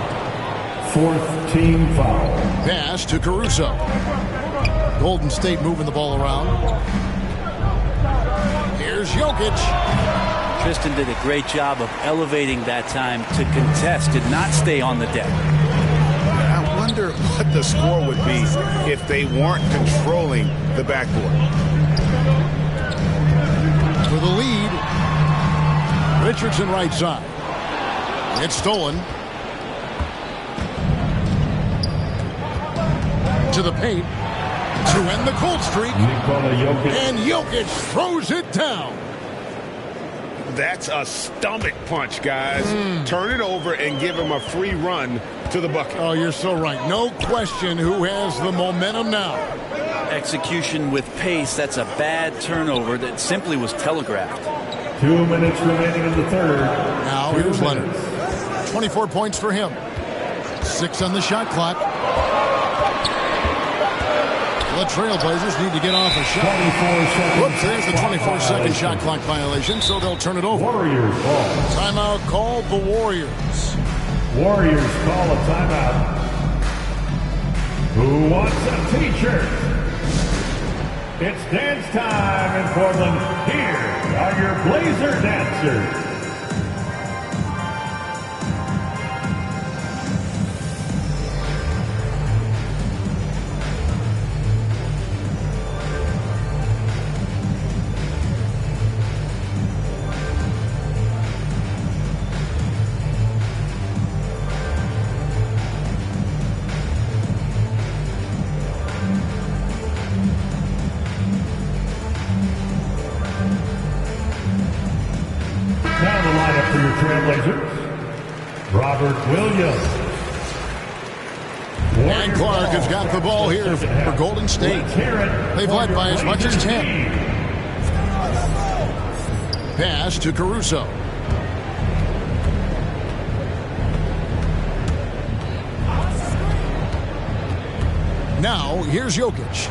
Fourth team foul. Pass to Caruso. Golden State moving the ball around. Here's Jokic. Tristan did a great job of elevating that time to contest, did not stay on the deck. I wonder what the score would be if they weren't controlling the backboard. For the lead, Richardson right side. It's stolen. To the paint. To end the cold streak. And Jokic throws it down. That's a stomach punch, guys. Turn it over and give him a free run to the bucket. Oh, you're so right. No question who has the momentum now. Execution with pace. That's a bad turnover that simply was telegraphed. 2 minutes remaining in the third. Now here's Leonard. 24 points for him. 6 on the shot clock. The Trailblazers need to get off a shot. 24 seconds. Whoops, there's the 24-second shot clock violation, so they'll turn it over. Warriors ball. Timeout called the Warriors. Warriors call a timeout. Who wants a t-shirt? It's dance time in Portland. Here are your Blazer dancers. Now the lineup for your Trailblazers. Robert Williams. And Clark has got the ball here for Golden State. They've led by as much as 10. Pass to Caruso. Now here's Jokic.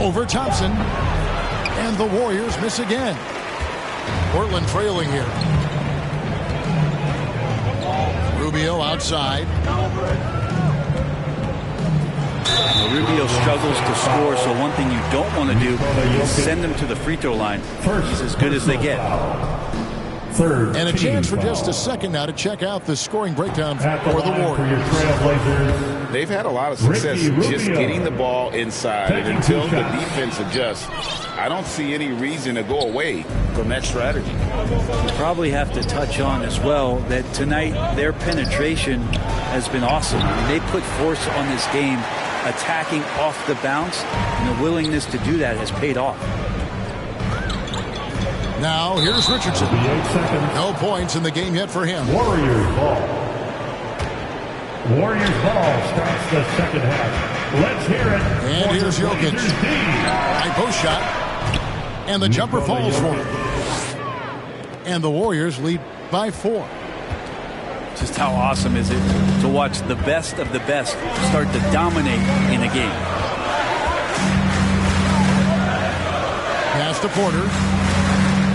Over Thompson. And the Warriors miss again. Portland trailing here. Rubio outside. Rubio struggles to score, so one thing you don't want to do is send him to the free throw line. He's as good as they get. Third and a chance for just a second now to check out the scoring breakdown for the Warriors. They've had a lot of success just getting the ball inside, and until the defense adjusts, I don't see any reason to go away from that strategy. You probably have to touch on as well that tonight their penetration has been awesome. I mean, they put force on this game, attacking off the bounce, and the willingness to do that has paid off. Now here's Richardson. No points in the game yet for him. Warriors ball. Warriors ball starts the second half. Let's hear it. And here's Jokic. High post shot. And the jumper falls for him. And the Warriors lead by 4. Just how awesome is it to watch the best of the best start to dominate in a game. Pass to Porter.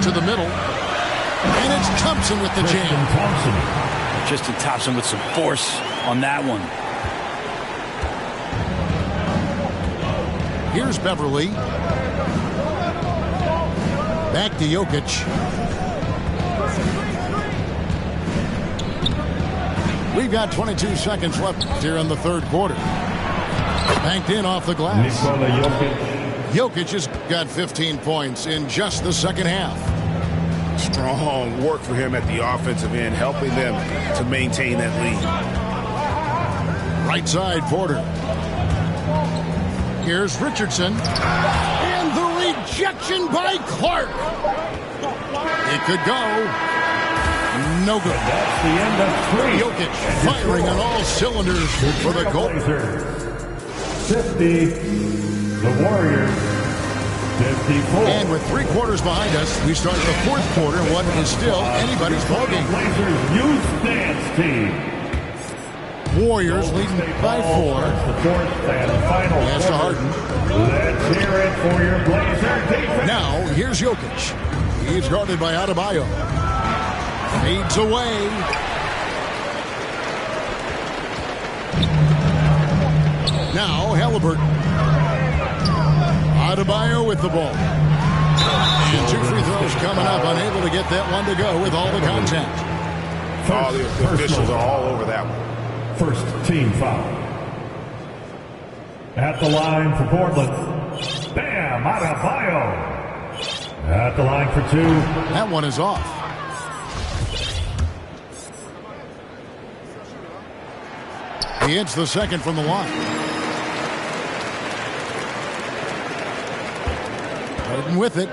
To the middle. And it's Thompson with the jam. Tristan Thompson with some force on that one. Here's Beverly. Back to Jokic. We've got 22 seconds left here in the third quarter. Banked in off the glass. Jokic has got 15 points in just the second half. Strong work for him at the offensive end, helping them to maintain that lead. Right side, Porter. Here's Richardson. And the rejection by Clark. It could go. No good. That's the end of 3. Jokic firing on all cylinders for the goal. 50. The Warriors. 54. And with 3 quarters behind us, we start the 4th quarter in what is still anybody's ballgame. Blazers youth dance team. Warriors leading by 4. The 4th and final Pass to quarter. Harden. Let's hear it for your Blazer defense. Now, here's Jokic. He's guarded by Adebayo. Fades away. Now, Halliburton. Adebayo with the ball. And 2 free throws coming up. Unable to get that one to go with all the contact. All the officials are all over that one. First team foul. At the line for Portland. Bam! Adebayo. At the line for 2. That one is off. He hits the second from the line. Harden with it.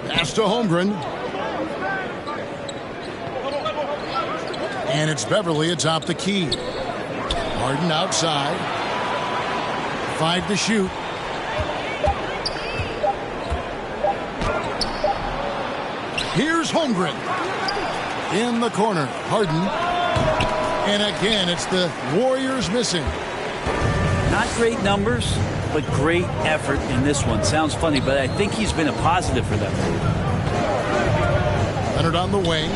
Pass to Holmgren. And it's Beverly atop the key. Harden outside. 5 to shoot. Here's Holmgren. In the corner. Harden. And again, it's the Warriors missing. Not great numbers, but great effort in this one. Sounds funny, but I think he's been a positive for them. Leonard on the wing.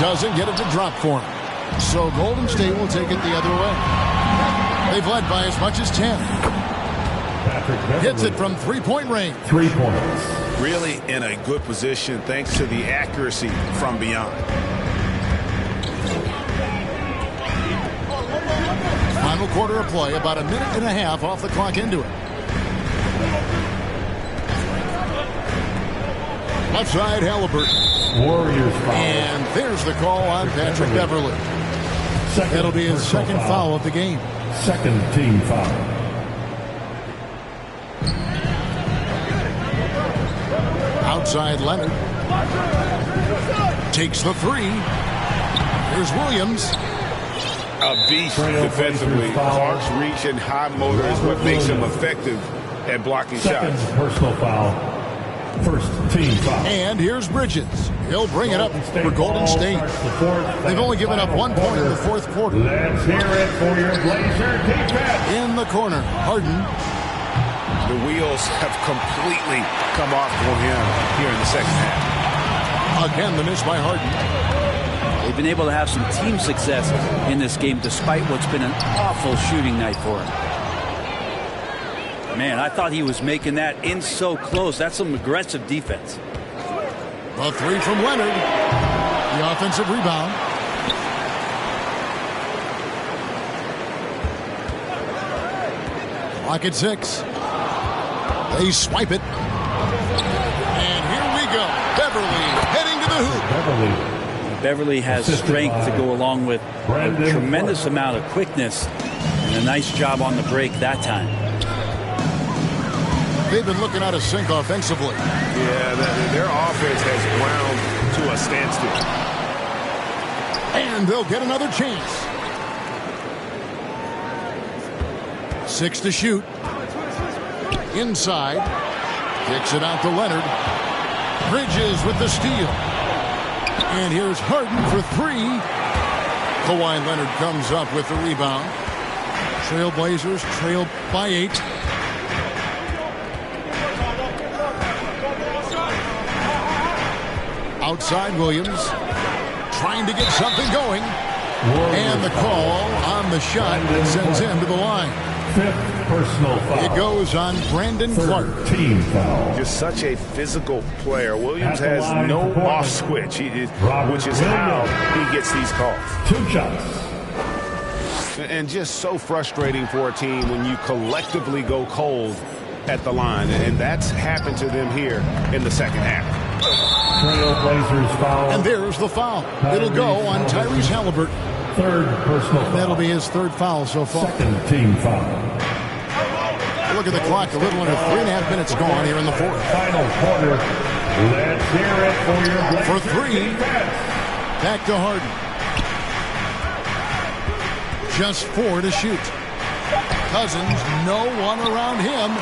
Doesn't get it to drop for him. So Golden State will take it the other way. They've led by as much as 10. Hits it from 3-point range. 3 points. Really in a good position thanks to the accuracy from beyond. Final quarter of play, about a minute and a half off the clock into it. Left side, Halliburton. Warriors foul. And there's the call on Patrick Beverly. That'll be his second foul of the game. Second team foul. Outside Leonard. Takes the 3. Here's Williams. A beast defensively. Clark's reach and high motor is what makes him effective at blocking Second shots. personal foul. First team foul. And here's Bridges. He'll bring it up for Golden State. They've only given up 1 point in the 4th quarter. Let's hear it for your Blazer defense. In the corner, Harden. The wheels have completely come off for him here in the second half. Again, the miss by Harden. They've been able to have some team success in this game despite what's been an awful shooting night for him. Man, I thought he was making that in so close. That's some aggressive defense. A 3 from Leonard. The offensive rebound. Clock at 6. They swipe it. And here we go. Beverly heading to the hoop. Beverly has strength to go along with a tremendous amount of quickness and a nice job on the break that time. They've been looking out of sync offensively. Yeah, their offense has ground to a standstill. And they'll get another chance. 6 to shoot. Inside. Kicks it out to Leonard. Bridges with the steal. And here's Harden for 3. Kawhi Leonard comes up with the rebound. Trailblazers trail by 8. Outside Williams. Trying to get something going. And the call on the shot sends him to the line. 5th personal foul. It goes on Brandon Clark. Team foul. Just such a physical player. Williams has no off switch, which is how he gets these calls. 2 shots. And just so frustrating for a team when you collectively go cold at the line. And that's happened to them here in the second half. Trailblazers foul. And there's the foul. It'll go on Tyrese Halliburton. Third personal foul. That'll be his third foul so far. Second team foul. Look at the clock. A little under 3.5 minutes gone here in the fourth. Final quarter. Let's hear it for your Blazers. For three. Back to Harden. Just 4 to shoot. Cousins, no one around him.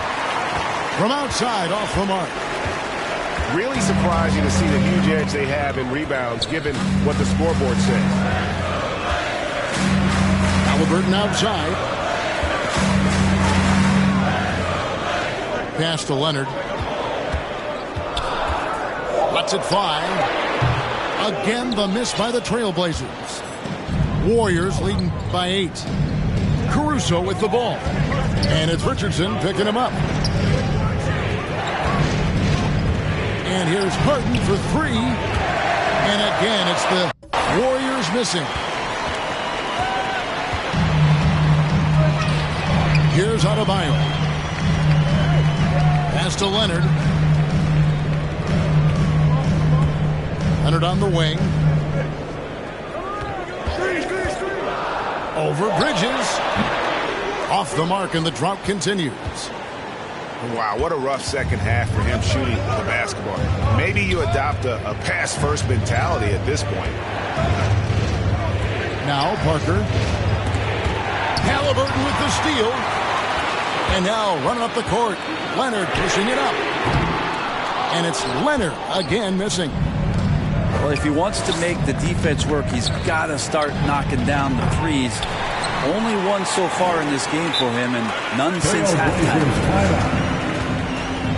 From outside, off the mark. Really surprising to see the huge edge they have in rebounds, given what the scoreboard says. Halliburton outside. Pass to Leonard. Lets it fly. Again, the miss by the Trailblazers. Warriors leading by 8. Caruso with the ball. And it's Richardson picking him up. And here's Harden for 3. And again, it's the Warriors missing. Here's Adebayo. Pass to Leonard. Leonard on the wing. Over Bridges. Off the mark, and the drought continues. Wow, what a rough second half for him shooting the basketball. Maybe you adopt a pass-first mentality at this point. Now Parker. Halliburton with the steal. And now running up the court. Leonard pushing it up. And it's Leonard again missing. Well, if he wants to make the defense work, he's got to start knocking down the threes. Only one so far in this game for him, and none since halftime.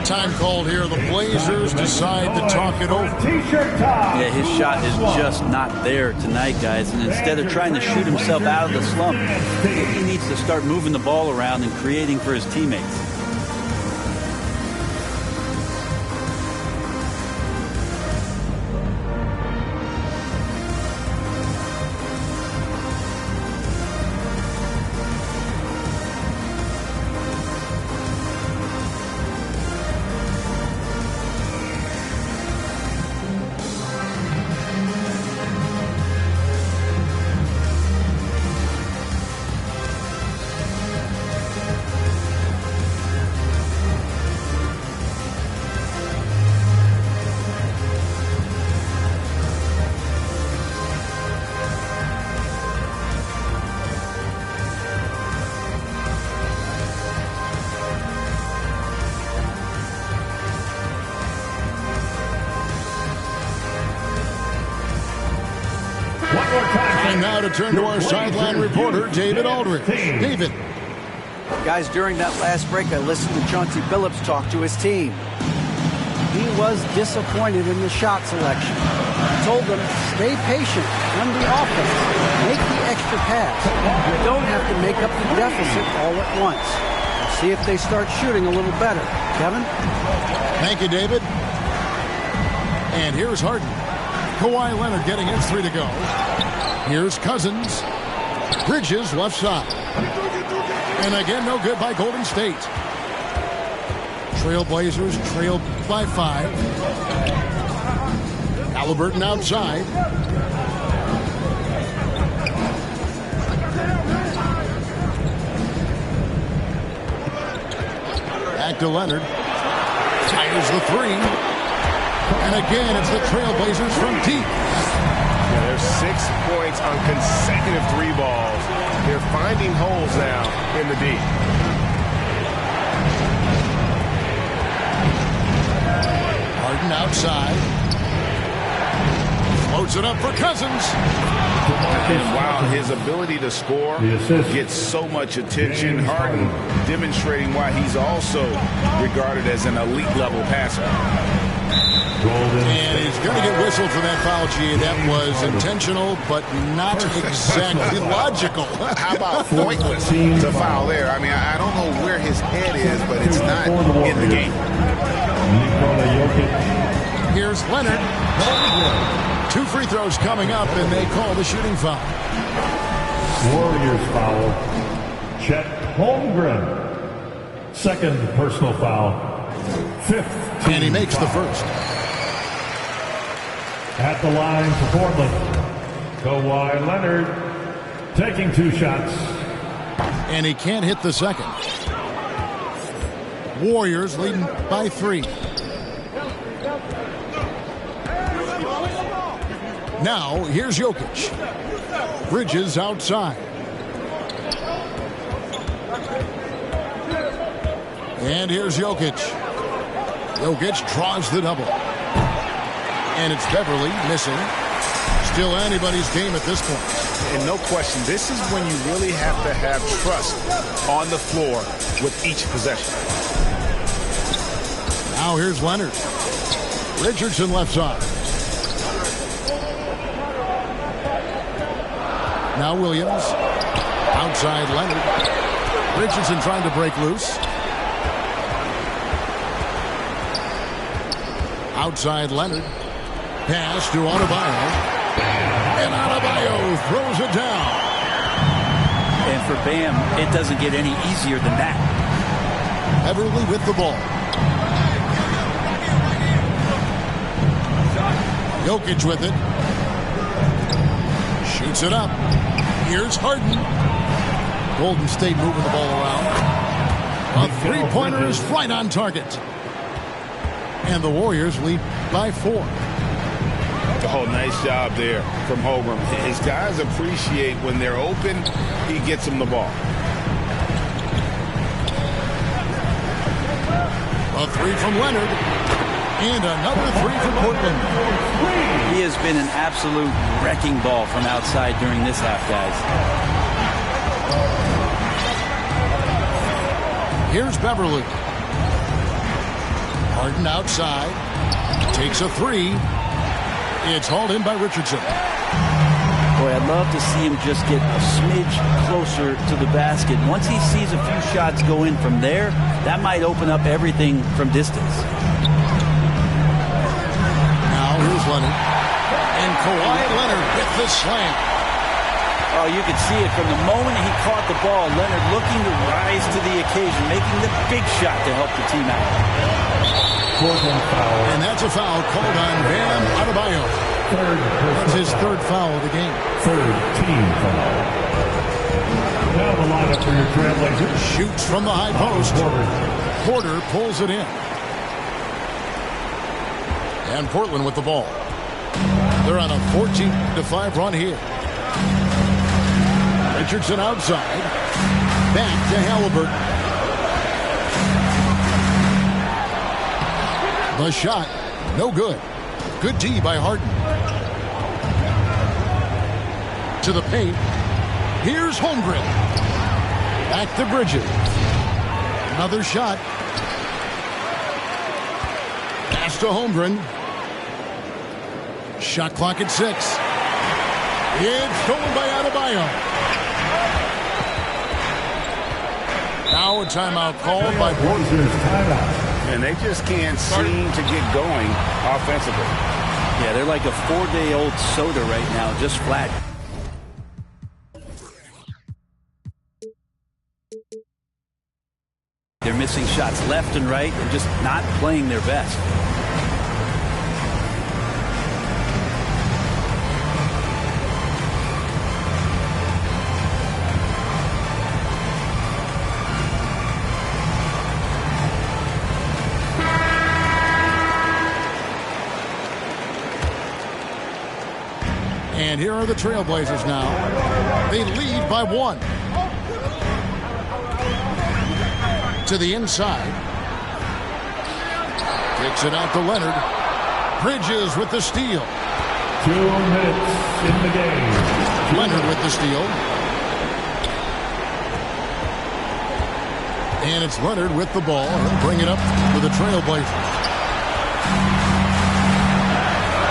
Time called here. The Blazers decide to talk it over. Yeah, his shot is just not there tonight, guys. And instead of trying to shoot himself out of the slump, he needs to start moving the ball around and creating for his teammates. And now to turn to our sideline reporter, David Aldridge. David. Guys, during that last break, I listened to Chauncey Billups talk to his team. He was disappointed in the shot selection. He told them, stay patient, run the offense, make the extra pass. You don't have to make up the deficit all at once. See if they start shooting a little better. Kevin? Thank you, David. And here's Harden. Kawhi Leonard getting his 3 to go. Here's Cousins. Bridges left side. And again, no good by Golden State. Trailblazers trailed by 5. Halliburton outside. Back to Leonard. Fires the 3. And again, it's the Trailblazers from deep. Yeah, there's 6 points on consecutive 3 balls. They're finding holes now in the D. Harden outside. Floats it up for Cousins. And wow, his ability to score gets so much attention. Harden demonstrating why he's also regarded as an elite level passer. And he's going to get whistled for that foul, G. That was intentional, but not exactly logical. How about pointless to foul there? I mean, I don't know where his head is, but it's not in the game. Here's Leonard. 2 free throws coming up, and they call the shooting foul. Warriors foul. Chet Holmgren. Second personal foul. Fifth. And he makes the first. At the line for Portland, Kawhi Leonard taking 2 shots. And he can't hit the second. Warriors leading by 3. Now, here's Jokic. Bridges outside. And here's Jokic. Jokic draws the double. And it's Beverly missing. Still anybody's game at this point. And no question, this is when you really have to have trust on the floor with each possession. Now here's Leonard. Richardson left side. Now Williams. Outside Leonard. Richardson trying to break loose. Outside Leonard. Pass to Adebayo. And Adebayo throws it down. And for Bam, it doesn't get any easier than that. Beverly with the ball. Jokic with it. Shoots it up. Here's Harden. Golden State moving the ball around. A three-pointer is right on target. And the Warriors lead by 4. Oh, nice job there from Holmgren. His guys appreciate when they're open, he gets them the ball. A 3 from Leonard. And another 3 from Portland. He has been an absolute wrecking ball from outside during this half, guys. Here's Beverly. Harden outside. Takes a 3. It's hauled in by Richardson. Boy, I'd love to see him just get a smidge closer to the basket. Once he sees a few shots go in from there, that might open up everything from distance. Now here's Leonard. And Kawhi Leonard with the slam. Oh, you could see it from the moment he caught the ball. Leonard looking to rise to the occasion, making the big shot to help the team out. Foul. And that's a foul called on Bam Adebayo. That's his 3rd foul of the game. 3rd team foul. Now the lineup for your Trailblazers. Shoots from the high post. Porter pulls it in. And Portland with the ball. They're on a 14-5 run here. Richardson outside. Back to Halliburton. The shot, no good. Good D by Harden. To the paint. Here's Holmgren. Back to Bridges. Another shot. Pass to Holmgren. Shot clock at 6. It's stolen by Adebayo. Now a timeout called by Portland. And they just can't seem to get going offensively. Yeah, they're like a 4-day-old soda right now, just flat. They're missing shots left and right and just not playing their best. And here are the Trailblazers now. They lead by 1. To the inside. Kicks it out to Leonard. Bridges with the steal. 2 minutes in the game. Leonard with the steal. And it's Leonard with the ball. He'll bring it up for the Trailblazers.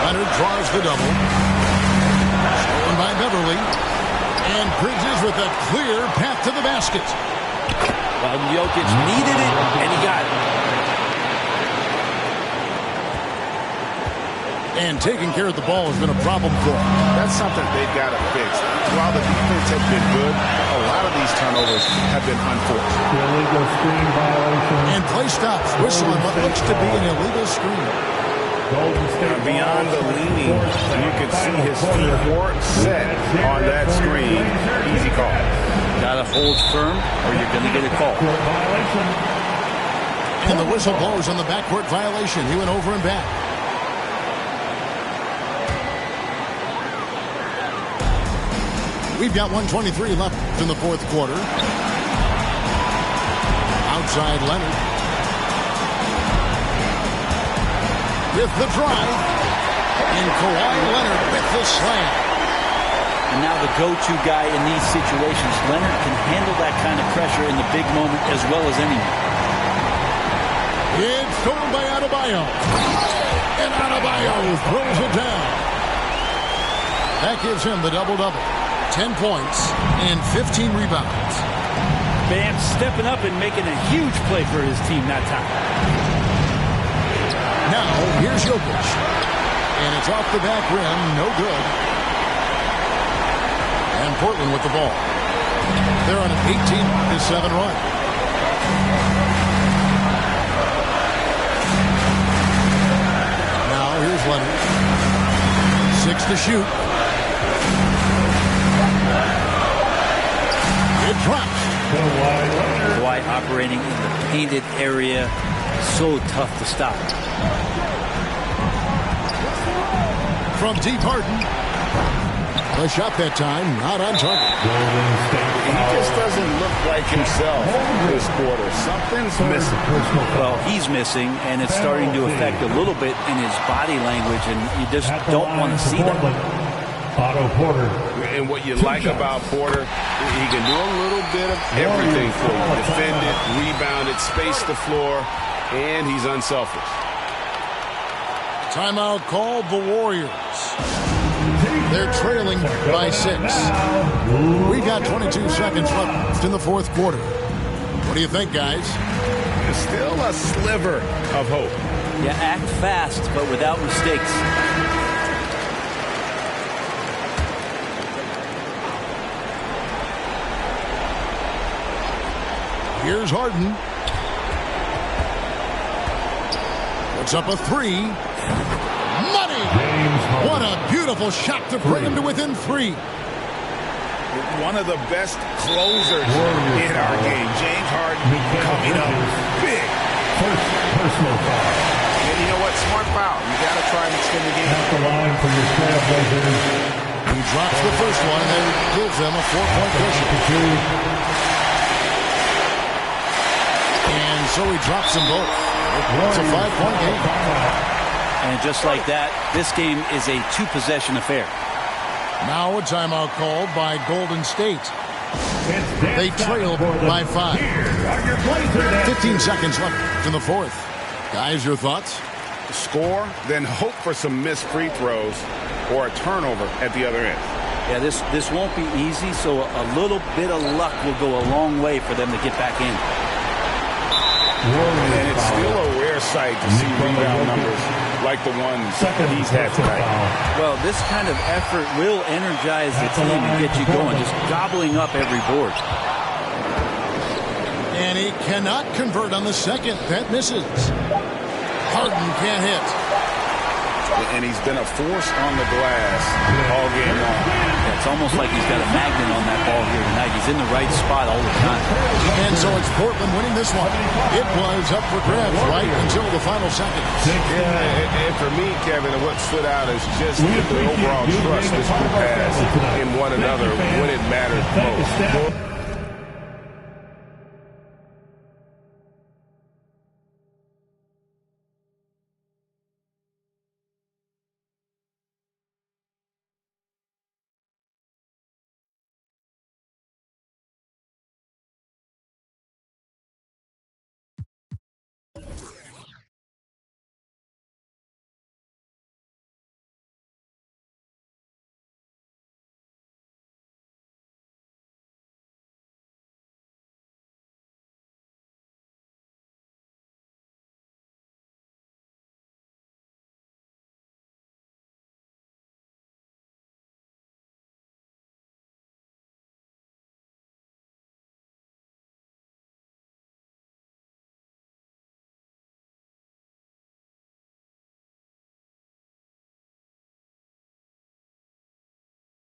Leonard draws the double. Stolen by Beverly. And Bridges with a clear path to the basket. Well, Jokic needed it, and he got it. And taking care of the ball has been a problem for him. that's something they've got to fix. While the defense has been good, a lot of these turnovers have been unforced. Illegal screen violation. And play stops. Whistle on what looks to be an illegal screen. Golden State Beyond the leaning, you can see his feet weren't set on that screen. Easy call. Got to hold firm or you're going to get a call. violation. And the whistle blows on the backcourt violation. He went over and back. We've got 1:23 left in the fourth quarter. Outside Leonard. With the drive. And Kawhi Leonard with the slam. And now the go-to guy in these situations. Leonard can handle that kind of pressure in the big moment as well as anyone. It's thrown by Adebayo. And Adebayo throws it down. That gives him the double-double. 10 points and 15 rebounds. Bam stepping up and making a huge play for his team that time. Now, here's Jokic. And it's off the back rim. No good. And Portland with the ball. They're on an 18-7 run. Now, here's Leonard. 6 to shoot. It drops. Kawhi operating in the painted area. So tough to stop. From deep Harden. The shot that time, not on target. He just doesn't look like himself this quarter. Something's missing. Well, he's missing, and it's starting to affect a little bit in his body language, and you just don't want to see that. Otto Porter. And what you like about Porter, he can do a little bit of everything for you. Defend it, rebound it, space the floor, and he's unselfish. Timeout called the Warriors. They're trailing by 6. We got 22 seconds left in the fourth quarter. What do you think, guys? Still a sliver of hope. Yeah, act fast, but without mistakes. Here's Harden. Puts up a 3. Money! What a beautiful shot to bring him to within 3. One of the best closers in our game. James Harden coming up big. First personal foul. And you know what? Smart foul. You got to try and extend the game. At the line from the Trailblazers. He drops the first one and gives them a 4-point cushion. And so he drops them both. It's a 5-point game. And just like that, this game is a 2-possession affair. Now a timeout called by Golden State. They trail by 5. 15 seconds left in the fourth. Guys, your thoughts? Score, then hope for some missed free throws or a turnover at the other end. Yeah, this won't be easy, so a little bit of luck will go a long way for them to get back in. And it's still a rare sight to see rebound numbers like the ones he's had tonight. Well, this kind of effort will energize the team and get you going, just gobbling up every board. And he cannot convert on the second. That misses. Harden can't hit. And he's been a force on the glass all game long. Yeah, it's almost like he's got a magnet on that ball here tonight. He's in the right spot all the time. And so it's Portland winning this one. It was up for grabs right until the final seconds. Yeah, and for me, Kevin, what stood out is just the overall trust this group has in one another when it matters most.